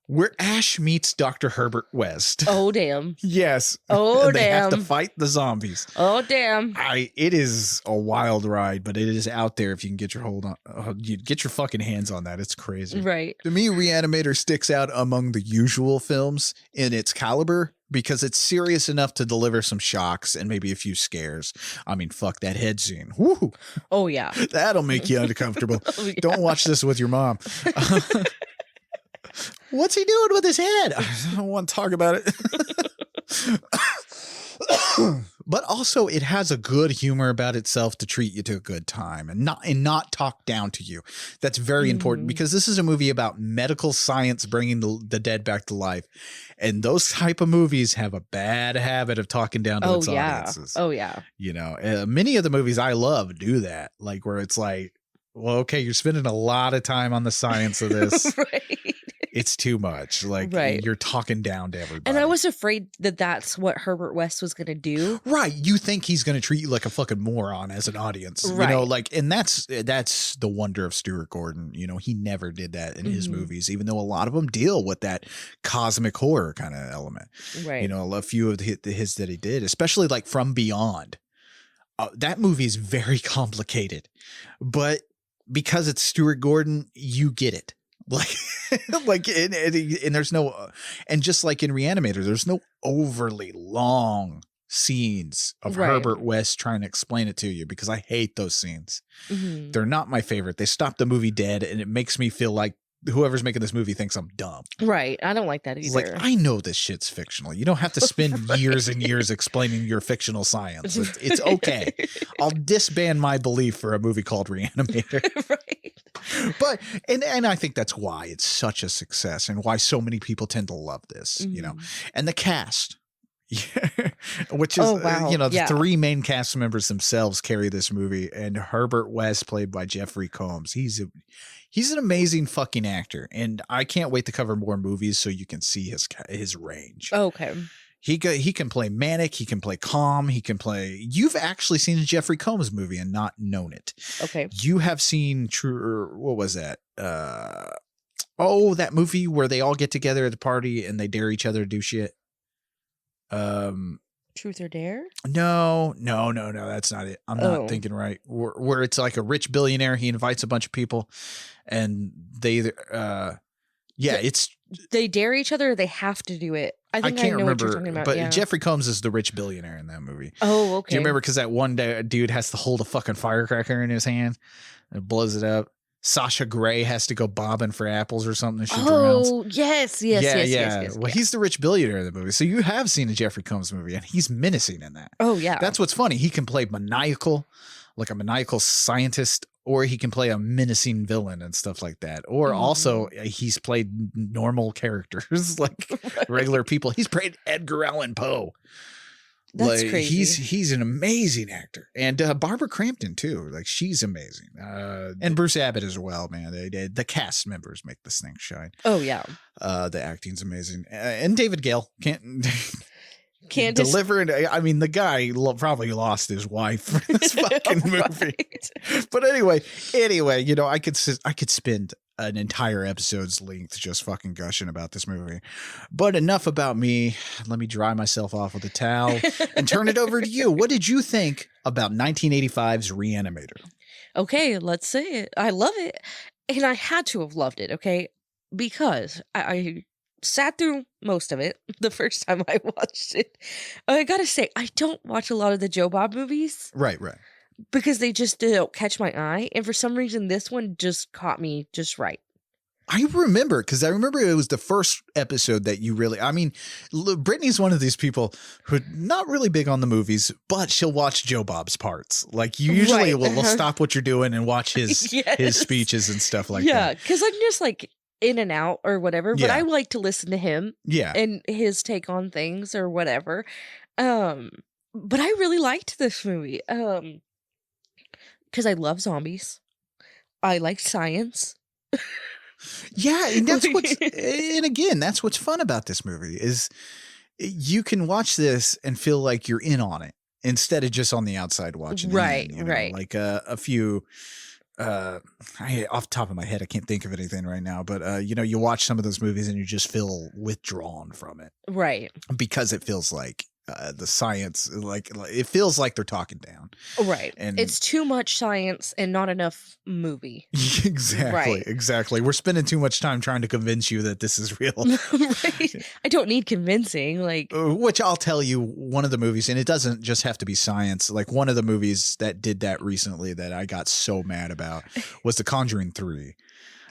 where Ash meets Dr. Herbert West. Oh, damn. Yes. Oh, and they damn. have to fight the zombies. Oh, damn. It is a wild ride, but it is out there if you can get your hold on. You get your fucking hands on that. It's crazy. Right. To me, Re-Animator sticks out among the usual films in its caliber because it's serious enough to deliver some shocks and maybe a few scares. I mean, fuck that head scene. Woo. Oh, yeah. That'll make you uncomfortable. Oh, yeah. Don't watch this with your mom. What's he doing with his head? I don't want to talk about it. But also it has a good humor about itself to treat you to a good time and not talk down to you. That's very important because this is a movie about medical science bringing the dead back to life. And those type of movies have a bad habit of talking down to its audiences. Oh, yeah. You know, many of the movies I love do that, like where it's like, well, okay, you're spending a lot of time on the science of this. Right. It's too much. Like you're talking down to everybody. And I was afraid that that's what Herbert West was going to do. Right. You think he's going to treat you like a fucking moron as an audience. Right. You know, like, and that's the wonder of Stuart Gordon. You know, he never did that in his movies, even though a lot of them deal with that cosmic horror kind of element. Right. You know, a few of his that he did, especially like From Beyond. That movie is very complicated, but because it's Stuart Gordon, you get it. Like, and there's no, and just like in Re-Animator, there's no overly long scenes of Herbert West trying to explain it to you because I hate those scenes. They're not my favorite. They stop the movie dead, and it makes me feel like whoever's making this movie thinks I'm dumb. Right. I don't like that either. Like, I know this shit's fictional. You don't have to spend years and years explaining your fictional science. It's okay. I'll disband my belief for a movie called Re-Animator. Right. But, and I think that's why it's such a success and why so many people tend to love this, you know, and the cast. which is, wow. the three main cast members themselves carry this movie. And Herbert West, played by Jeffrey Combs. He's an amazing fucking actor. And I can't wait to cover more movies so you can see his range. Okay. He can play manic. He can play calm. He can play. You've actually seen a Jeffrey Combs movie and not known it. Okay. You have seen what was that? That movie where they all get together at the party and they dare each other to do shit. Truth or Dare? No. That's not it. I'm not thinking right. Where it's like a rich billionaire. He invites a bunch of people, and they they dare each other. Or they have to do it. I think can't I know remember, what you're talking about. but Jeffrey Combs is the rich billionaire in that movie. Oh, okay. Do you remember? Because that one dude has to hold a fucking firecracker in his hand and blows it up. Sasha Grey has to go bobbing for apples or something. And she drowns. Yes. Well, he's the rich billionaire in the movie. So you have seen a Jeffrey Combs movie, and he's menacing in that. Oh, yeah. That's what's funny. He can play maniacal, like a maniacal scientist, or he can play a menacing villain and stuff like that. Or also, he's played normal characters, like regular people. He's played Edgar Allan Poe. That's crazy. He's an amazing actor. And Barbara Crampton, too. Like, she's amazing. And Bruce Abbott as well, man. The cast members make this thing shine. Oh, yeah. The acting's amazing. And David Gale can't deliver it. I mean, the guy probably lost his wife for this fucking movie. Right. But anyway, I could spend an entire episode's length just fucking gushing about this movie. But enough about me. Let me dry myself off with a towel and turn it over to you. What did you think about 1985's Re-Animator? Okay, let's say it. I love it. And I had to have loved it, okay? Because I sat through most of it the first time I watched it. I gotta say, I don't watch a lot of the Joe Bob movies. Right. Because they just don't catch my eye. And for some reason, this one just caught me just right. I remember it was the first episode that you really, Brittany's one of these people who not really big on the movies, but she'll watch Joe Bob's parts. Like you usually will stop what you're doing and watch his his speeches and stuff like that. Yeah, because I'm just like in and out or whatever, but I like to listen to him and his take on things or whatever. But I really liked this movie. Because I love zombies. I like science. Yeah, and that's that's what's fun about this movie is you can watch this and feel like you're in on it instead of just on the outside watching. Right. Like a few. Off the top of my head, I can't think of anything right now, but you watch some of those movies and you just feel withdrawn from it, right? Because it feels like the science, like it feels like they're talking down, right? And it's too much science and not enough movie. Exactly. We're spending too much time trying to convince you that this is real. Right. I don't need convincing, which I'll tell you, one of the movies, and it doesn't just have to be science. Like one of the movies that did that recently that I got so mad about was The Conjuring 3.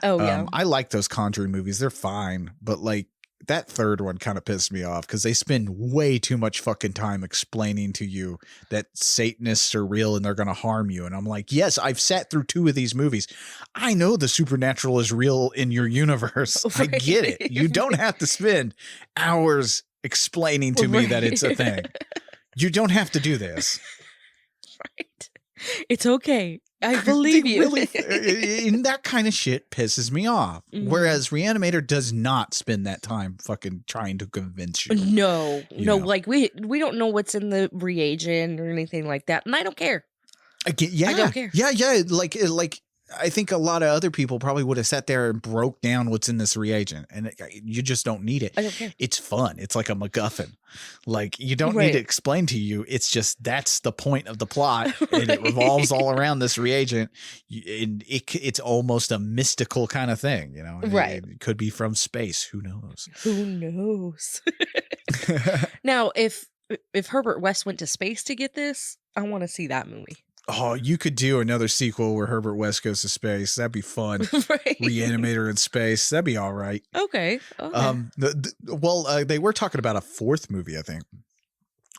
Oh yeah, I like those Conjuring movies; they're fine, but like. That third one kind of pissed me off because they spend way too much fucking time explaining to you that Satanists are real and they're going to harm you. And I'm like, yes, I've sat through 2 of these movies. I know the supernatural is real in your universe. Right. I get it. You don't have to spend hours explaining to me that it's a thing. You don't have to do this. Right. It's okay. I believe you. Really, and that kind of shit pisses me off. Mm-hmm. Whereas Re-Animator does not spend that time fucking trying to convince you. No. Like we don't know what's in the reagent or anything like that, and I don't care. I don't care. Yeah. Like I think a lot of other people probably would have sat there and broke down what's in this reagent, and you just don't need it. I don't care. It's fun. It's like a MacGuffin. Like you don't need to explain to you. It's just that's the point of the plot, and it revolves all around this reagent. And it's almost a mystical kind of thing, Right. It could be from space. Who knows? Now, if Herbert West went to space to get this, I want to see that movie. Oh, you could do another sequel where Herbert West goes to space. That'd be fun. Right. Re-Animator in space. That'd be all right. Okay. They were talking about a 4th movie, I think,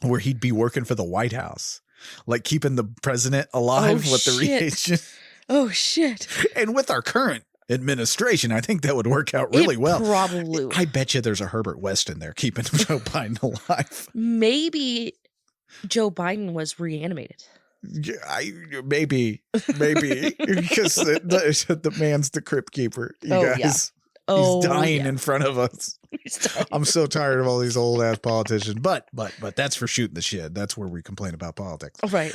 where he'd be working for the White House, like keeping the president alive with the reagent. Oh, shit. And with our current administration, I think that would work out really well. Probably. I bet you there's a Herbert West in there keeping Joe Biden alive. Maybe Joe Biden was reanimated. Maybe because the man's the crypt keeper. You guys, he's dying in front of us. I'm so tired of all these old ass politicians. But that's for shooting the shit. That's where we complain about politics, right?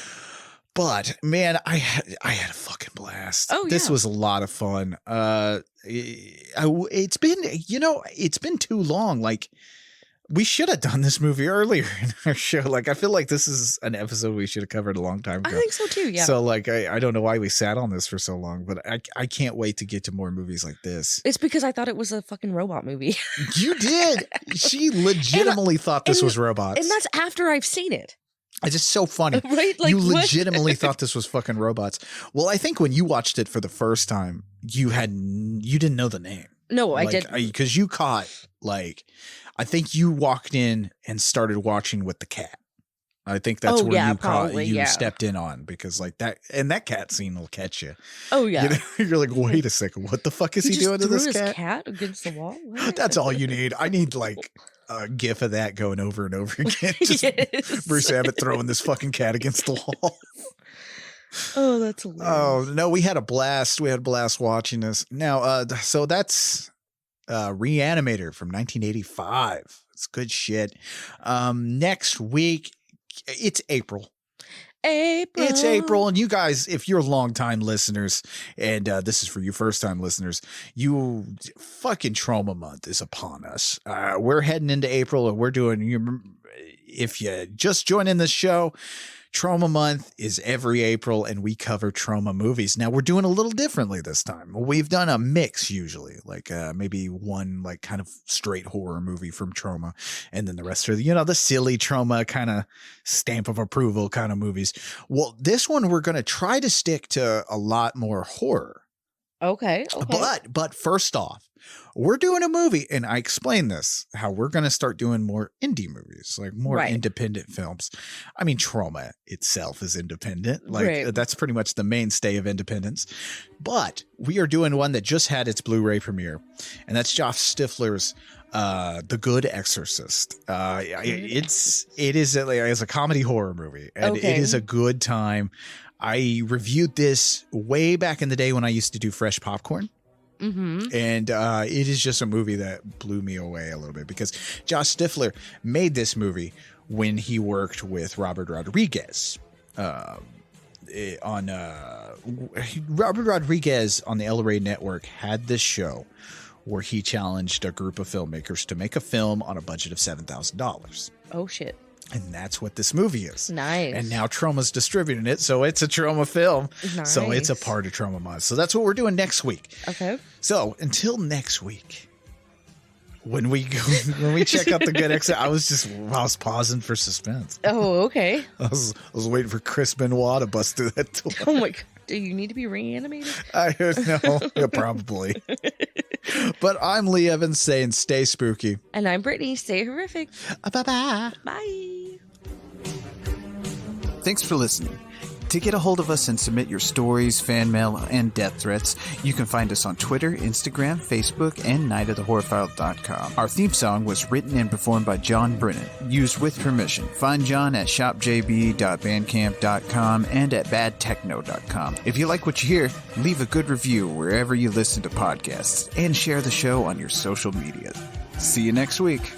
But man, I had a fucking blast. This was a lot of fun. It's been too long. Like, we should have done this movie earlier in our show. Like, I feel like this is an episode we should have covered a long time ago. I think so too, yeah. So, like, I don't know why we sat on this for so long, but I can't wait to get to more movies like this. It's because I thought it was a fucking robot movie. You did. She legitimately thought this was robots. And that's after I've seen it. It's just so funny. Right? Like, you legitimately thought this was fucking robots. Well, I think when you watched it for the first time, you didn't know the name. No, I didn't. Because you caught, like, I think you walked in and started watching with the cat. I think that's where you stepped in on, because like that, and that cat scene will catch you. Oh yeah. You're like, wait a second, what the fuck is he doing to this cat? His cat against the wall? That's all you need. I need like a gif of that going over and over again. Just Bruce Abbott throwing this fucking cat against the wall. Oh, that's hilarious. Oh no, we had a blast. We had a blast watching this. Now, so that's Re-Animator from 1985. It's good shit. Next week, it's April. It's April, and you guys, if you're longtime listeners, and this is for you first-time listeners, you fucking Trauma Month is upon us. We're heading into April, and we're doing. If you just join in this show, Trauma Month is every April, and we cover trauma movies. Now, we're doing a little differently this time. We've done a mix usually, like maybe one like kind of straight horror movie from trauma, and then the rest are, the silly trauma kind of stamp of approval kind of movies. Well, this one we're going to try to stick to a lot more horror. Okay. But first off, we're doing a movie, and I explained this, how we're going to start doing more indie movies, like more independent films. I mean, Trauma itself is independent. Like that's pretty much the mainstay of independence. But we are doing one that just had its Blu-ray premiere, and that's Josh Stifler's The Good Exorcist. It is a comedy horror movie, and it is a good time. I reviewed this way back in the day when I used to do Fresh Popcorn. Mm-hmm. And it is just a movie that blew me away a little bit, because Josh Stifler made this movie when he worked with Robert Rodriguez Robert Rodriguez on the El Rey Network had this show where he challenged a group of filmmakers to make a film on a budget of $7,000. Oh, shit. And that's what this movie is. Nice. And now Trauma's distributing it, so it's a Trauma film. Nice. So it's a part of Trauma Month. So that's what we're doing next week. Okay. So until next week, when we check out The Good Exit, I was pausing for suspense. Oh, okay. I was waiting for Chris Benoit to bust through that door. Oh my God. Do you need to be reanimated? I don't know. Yeah, probably. But I'm Lee Evans saying stay spooky. And I'm Brittany. Stay horrific. Bye-bye. Bye. Thanks for listening. To get a hold of us and submit your stories, fan mail, and death threats, you can find us on Twitter, Instagram, Facebook, and nightofthehorrorfile.com. Our theme song was written and performed by John Brennan, used with permission. Find John at shopjb.bandcamp.com and at badtechno.com. If you like what you hear, leave a good review wherever you listen to podcasts, and share the show on your social media. See you next week.